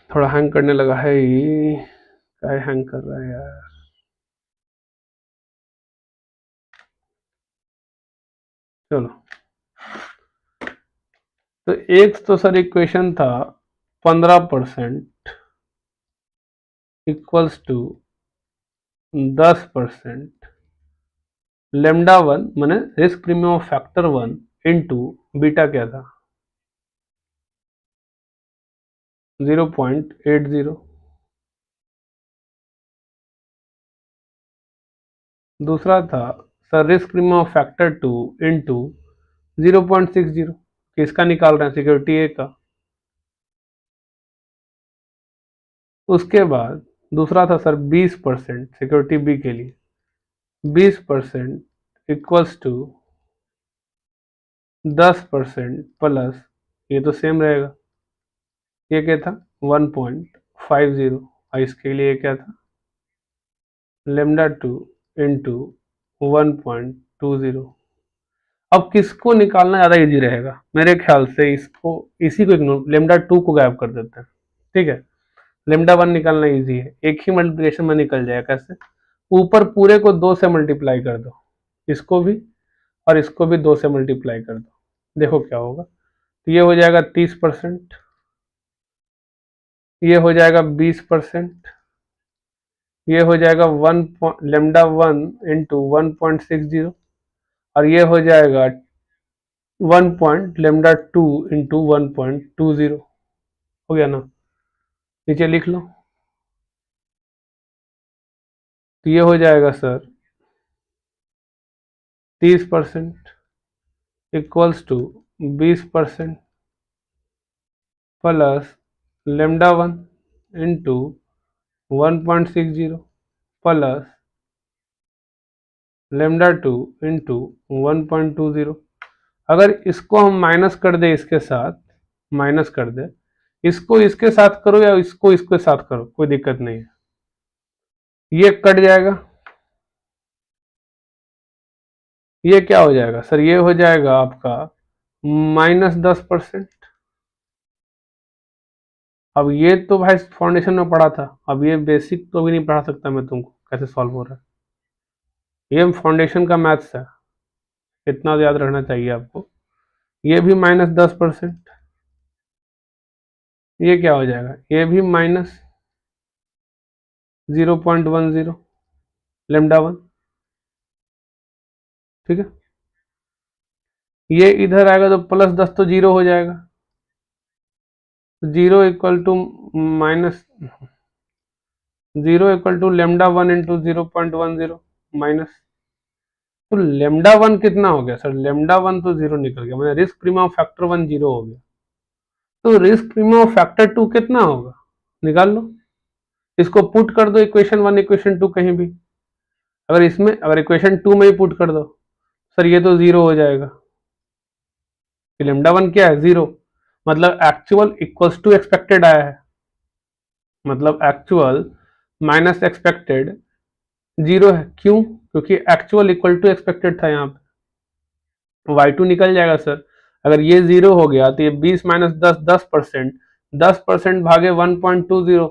थोड़ा हैंग करने लगा है, ये क्या हैंग कर रहा है यार। चलो, तो एक तो सर इक्वेशन था 15% इक्वल्स टू 10% लेमडा 1 मैंने risk premium of factor 1 into beta क्या था 0.80। दूसरा था sir risk premium of factor 2 into 0.60, किसका निकाल रहे हैं, सिक्योरिटी ए का। उसके बाद दूसरा था सर 20% सिक्योरिटी बी के लिए, 20% इक्वल्स टू 10% प्लस, ये तो सेम रहेगा, ये क्या था 1.50, और इसके लिए क्या था लेमडा 2 इंटू 1.20। अब किसको निकालना ज़्यादा इजी रहेगा, मेरे ख्याल से इसको, इसी को इग्नोर, लेमडा 2 को गायब कर देते हैं, ठीक है। लेमडा 1 निकालना इजी है, एक ही मल्टीप्लिकेशन में निकल जाएगा। कैसे, ऊपर पूरे को 2 से मल्टीप्लाई कर दो, इसको भी और इसको भी 2 से मल्टीप्लाई कर दो, देखो क्या होगा। तो ये हो जाएगा 30%, ये हो जाएगा 20%, ये हो जाएगा लेमडा 1 इंटू 1.60, और ये हो जाएगा 1.लेमडा 2 इंटू 1.20। हो गया ना, नीचे लिख लो। तो ये हो जाएगा sir 30% equals to 20% plus lambda 1 into 1.60 plus lambda 2 into 1.20। अगर इसको हम माइनस कर दे, इसके साथ माइनस कर दे, इसको इसके साथ करो या इसको इसके साथ करो, कोई दिक्कत नहीं है, ये कट जाएगा। ये क्या हो जाएगा सर, ये हो जाएगा आपका -10%। अब ये तो भाई फाउंडेशन में पढ़ा था, अब ये बेसिक तो भी नहीं पढ़ा सकता मैं तुमको कैसे सॉल्व हो रहा है, ये फाउंडेशन का मैथ्स है, इतना याद रखना चाहिए आपको। ये भी -10%, ये क्या हो जाएगा, ये भी माइनस 0.10 लेमडा वन, ठीक है। ये इधर आएगा तो +10 तो जीरो हो जाएगा, zero equal to minus, zero equal to lambda one into 0.10 minus, तो लेमडा वन कितना हो गया सर, लेमडा वन तो जीरो निकल गया, मतलब risk premium of factor one zero हो गया, तो risk premium of factor two कितना होगा, निकाल लो, इसको पुट कर दो इक्वेशन वन इक्वेशन टू कहीं भी, अगर इसमें, अगर इक्वेशन टू में ही पुट कर दो सर ये तो जीरो हो जाएगा, लेमडा वन क्या है, जीरो, मतलब एक्चुअल इक्वल्स टू एक्सपेक्टेड आया है, मतलब एक्चुअल माइनस एक्सपेक्टेड जीरो है, क्यों, क्योंकि एक्चुअल इक्वल टू एक्सपेक्टेड था, यहाँ पे y2 निकल जाएगा सर, अगर ये जीरो हो गया तो ये 20 माइनस 10 10%, 10% भागे 1.20,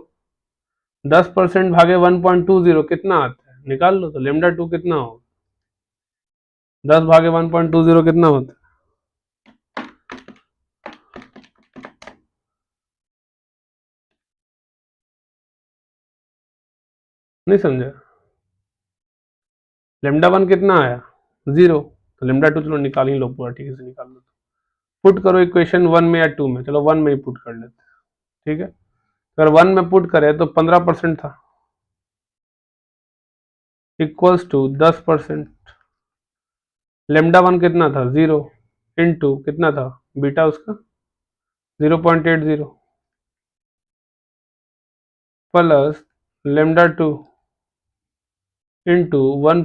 10% भागे 1.20 कितना आता है, निकाल लो, तो लेमडा टू कितना होगा, 10 भागे 1.20 कितना होता है, नहीं समझा, लेमडा वन कितना आया, जीरो, तो लेमडा टू चलो निकाल ही लो पूरा, ठीक से निकाल लो, पुट करो इक्वेशन वन में या टू में, चलो वन में ही पुट कर लेते हैं, ठीक है, अगर वन में पुट करें तो 15% था, इक्वल्स टू 10%, लेमडा वन कितना था, जीरो, इनटू कितना था बीटा उसका 0.80 plus lambda two into 0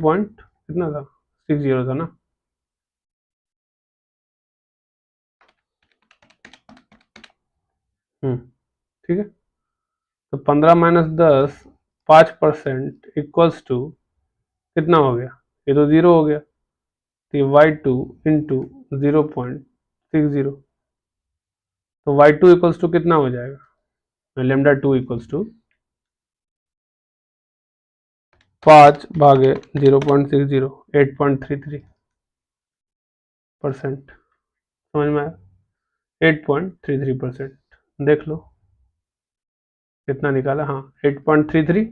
point कितना था 60 था ना, ठीक है, तो 15 माइनस 10 5% इक्वल्स टू कितना हो गया, ये तो जीरो हो गया, तो ये y2 इंटू 0.60, तो y2 इक्वल्स टू कितना हो जाएगा, लेमडा टू इक्वल्स टू 5 भागे 0.60 8.33%, समझ में आया, 8.33%, देख लो कितना निकाला, हाँ 8.33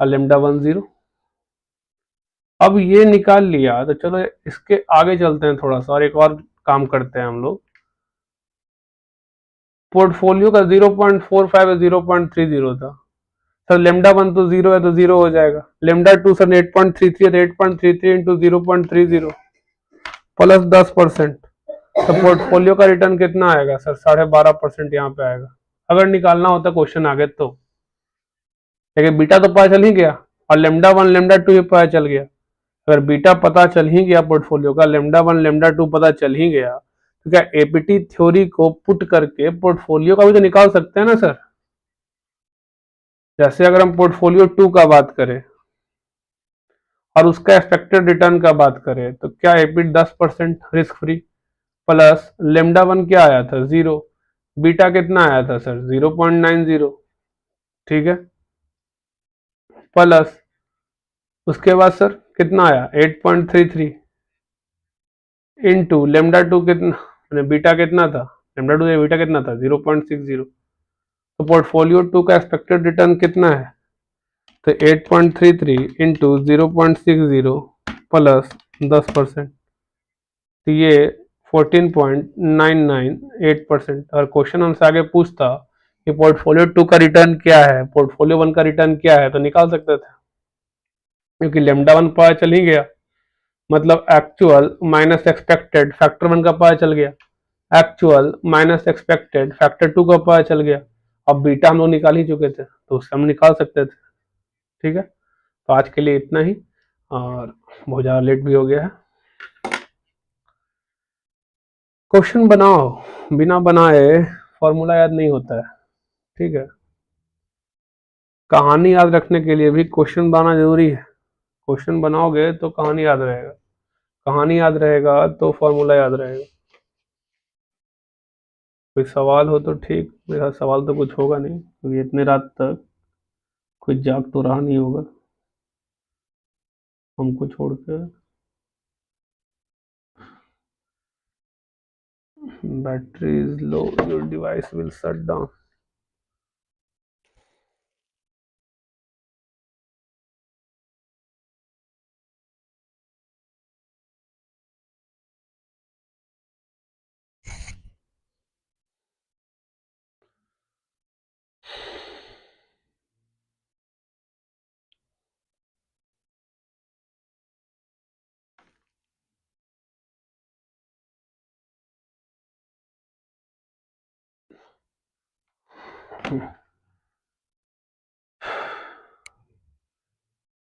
और लेमडा वन जीरो, अब ये निकाल लिया तो चलो इसके आगे चलते हैं थोड़ा सा, और एक और काम करते हैं हम लोग, पोर्टफोलियो का 0.45 या 0.30 था सर, लेमडा वन तो जीरो है तो जीरो हो जाएगा, लेमडा टू सर 8.33 है तो 8.33 इंटू 0.30 प्लस 10%, तो पोर्टफोलियो का रिटर्न कितना आएगा सर, 12.5% यहाँ पे आएगा, अगर निकालना होता क्वेश्चन आगे तो, लेकिन बीटा तो पता चल ही गया, और लेमडा वन लेमडा टू ही पता चल गया, अगर बीटा पता चल ही गया पोर्टफोलियो का, लेमडा वन लेमडा टू पता चल ही गया, तो क्या एपीटी थ्योरी को पुट करके पोर्टफोलियो का भी तो निकाल सकते हैं ना सर, जैसे अगर हम पोर्टफोलियो टू का बात करें और उसका एक्सपेक्टेड रिटर्न का बात करें, तो क्या APT 10% risk free, plus lambda one क्या आया था जीरो, बीटा कितना आया था सर 0.90, ठीक है, प्लस उसके बाद सर कितना आया 8.33 इंटू लेमडा टू कितना, बीटा कितना था, लेमडा टू बीटा कितना था 0.60, तो पोर्टफोलियो टू का एक्सपेक्टेड रिटर्न कितना है, तो 8.33 इंटू 0.60 प्लस 10%, तो ये 14.998%, और क्वेश्चन हमसे आगे पूछता कि पोर्टफोलियो टू का रिटर्न क्या है, पोर्टफोलियो वन का रिटर्न क्या है, तो निकाल सकते थे, क्योंकि लेमडा वन पता चल ही गया, मतलब actual minus expected factor one का पता चल गया, actual minus expected factor two का पता चल गया, अब बीटा हम लोग निकाल ही चुके थे तो उससे हम निकाल सकते थे, ठीक है, तो आज के लिए इतना ही, और बहुत ज़्यादा लेट भी हो गया है, क्वेश्चन बनाओ, बिना बनाए फॉर्मूला याद नहीं होता है, ठीक है, कहानी याद रखने के लिए भी क्वेश्चन बनाना जरूरी है, क्वेश्चन बनाओगे तो कहानी याद रहेगा, कहानी याद रहेगा तो फॉर्मूला याद रहेगा, कोई सवाल हो तो ठीक, मेरा सवाल तो कुछ होगा नहीं क्योंकि इतने रात तक कोई जाग तो रहा नहीं होगा हमको छोड़ के। battery is low, your device will shut down.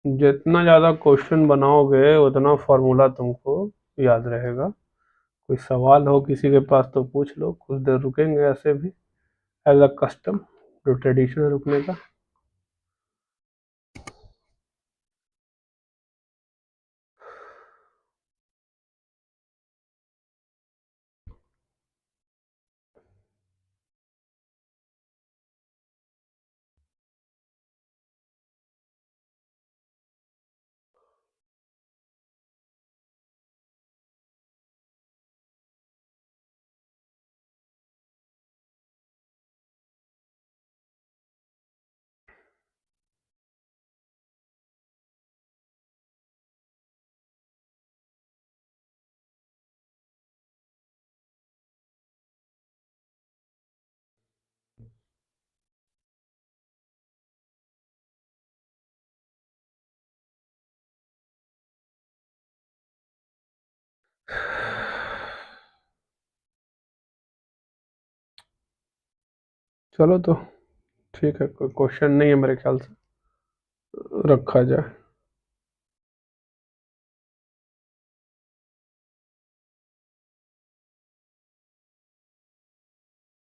जितना ज़्यादा क्वेश्चन बनाओगे उतना फार्मूला तुमको याद रहेगा। कोई सवाल हो किसी के पास तो पूछ लो, कुछ देर रुकेंगे ऐसे भी, एज अ कस्टम, जो ट्रेडिशन है रुकने का। चलो तो ठीक है, कोई क्वेश्चन नहीं है मेरे ख्याल से, रखा जाए।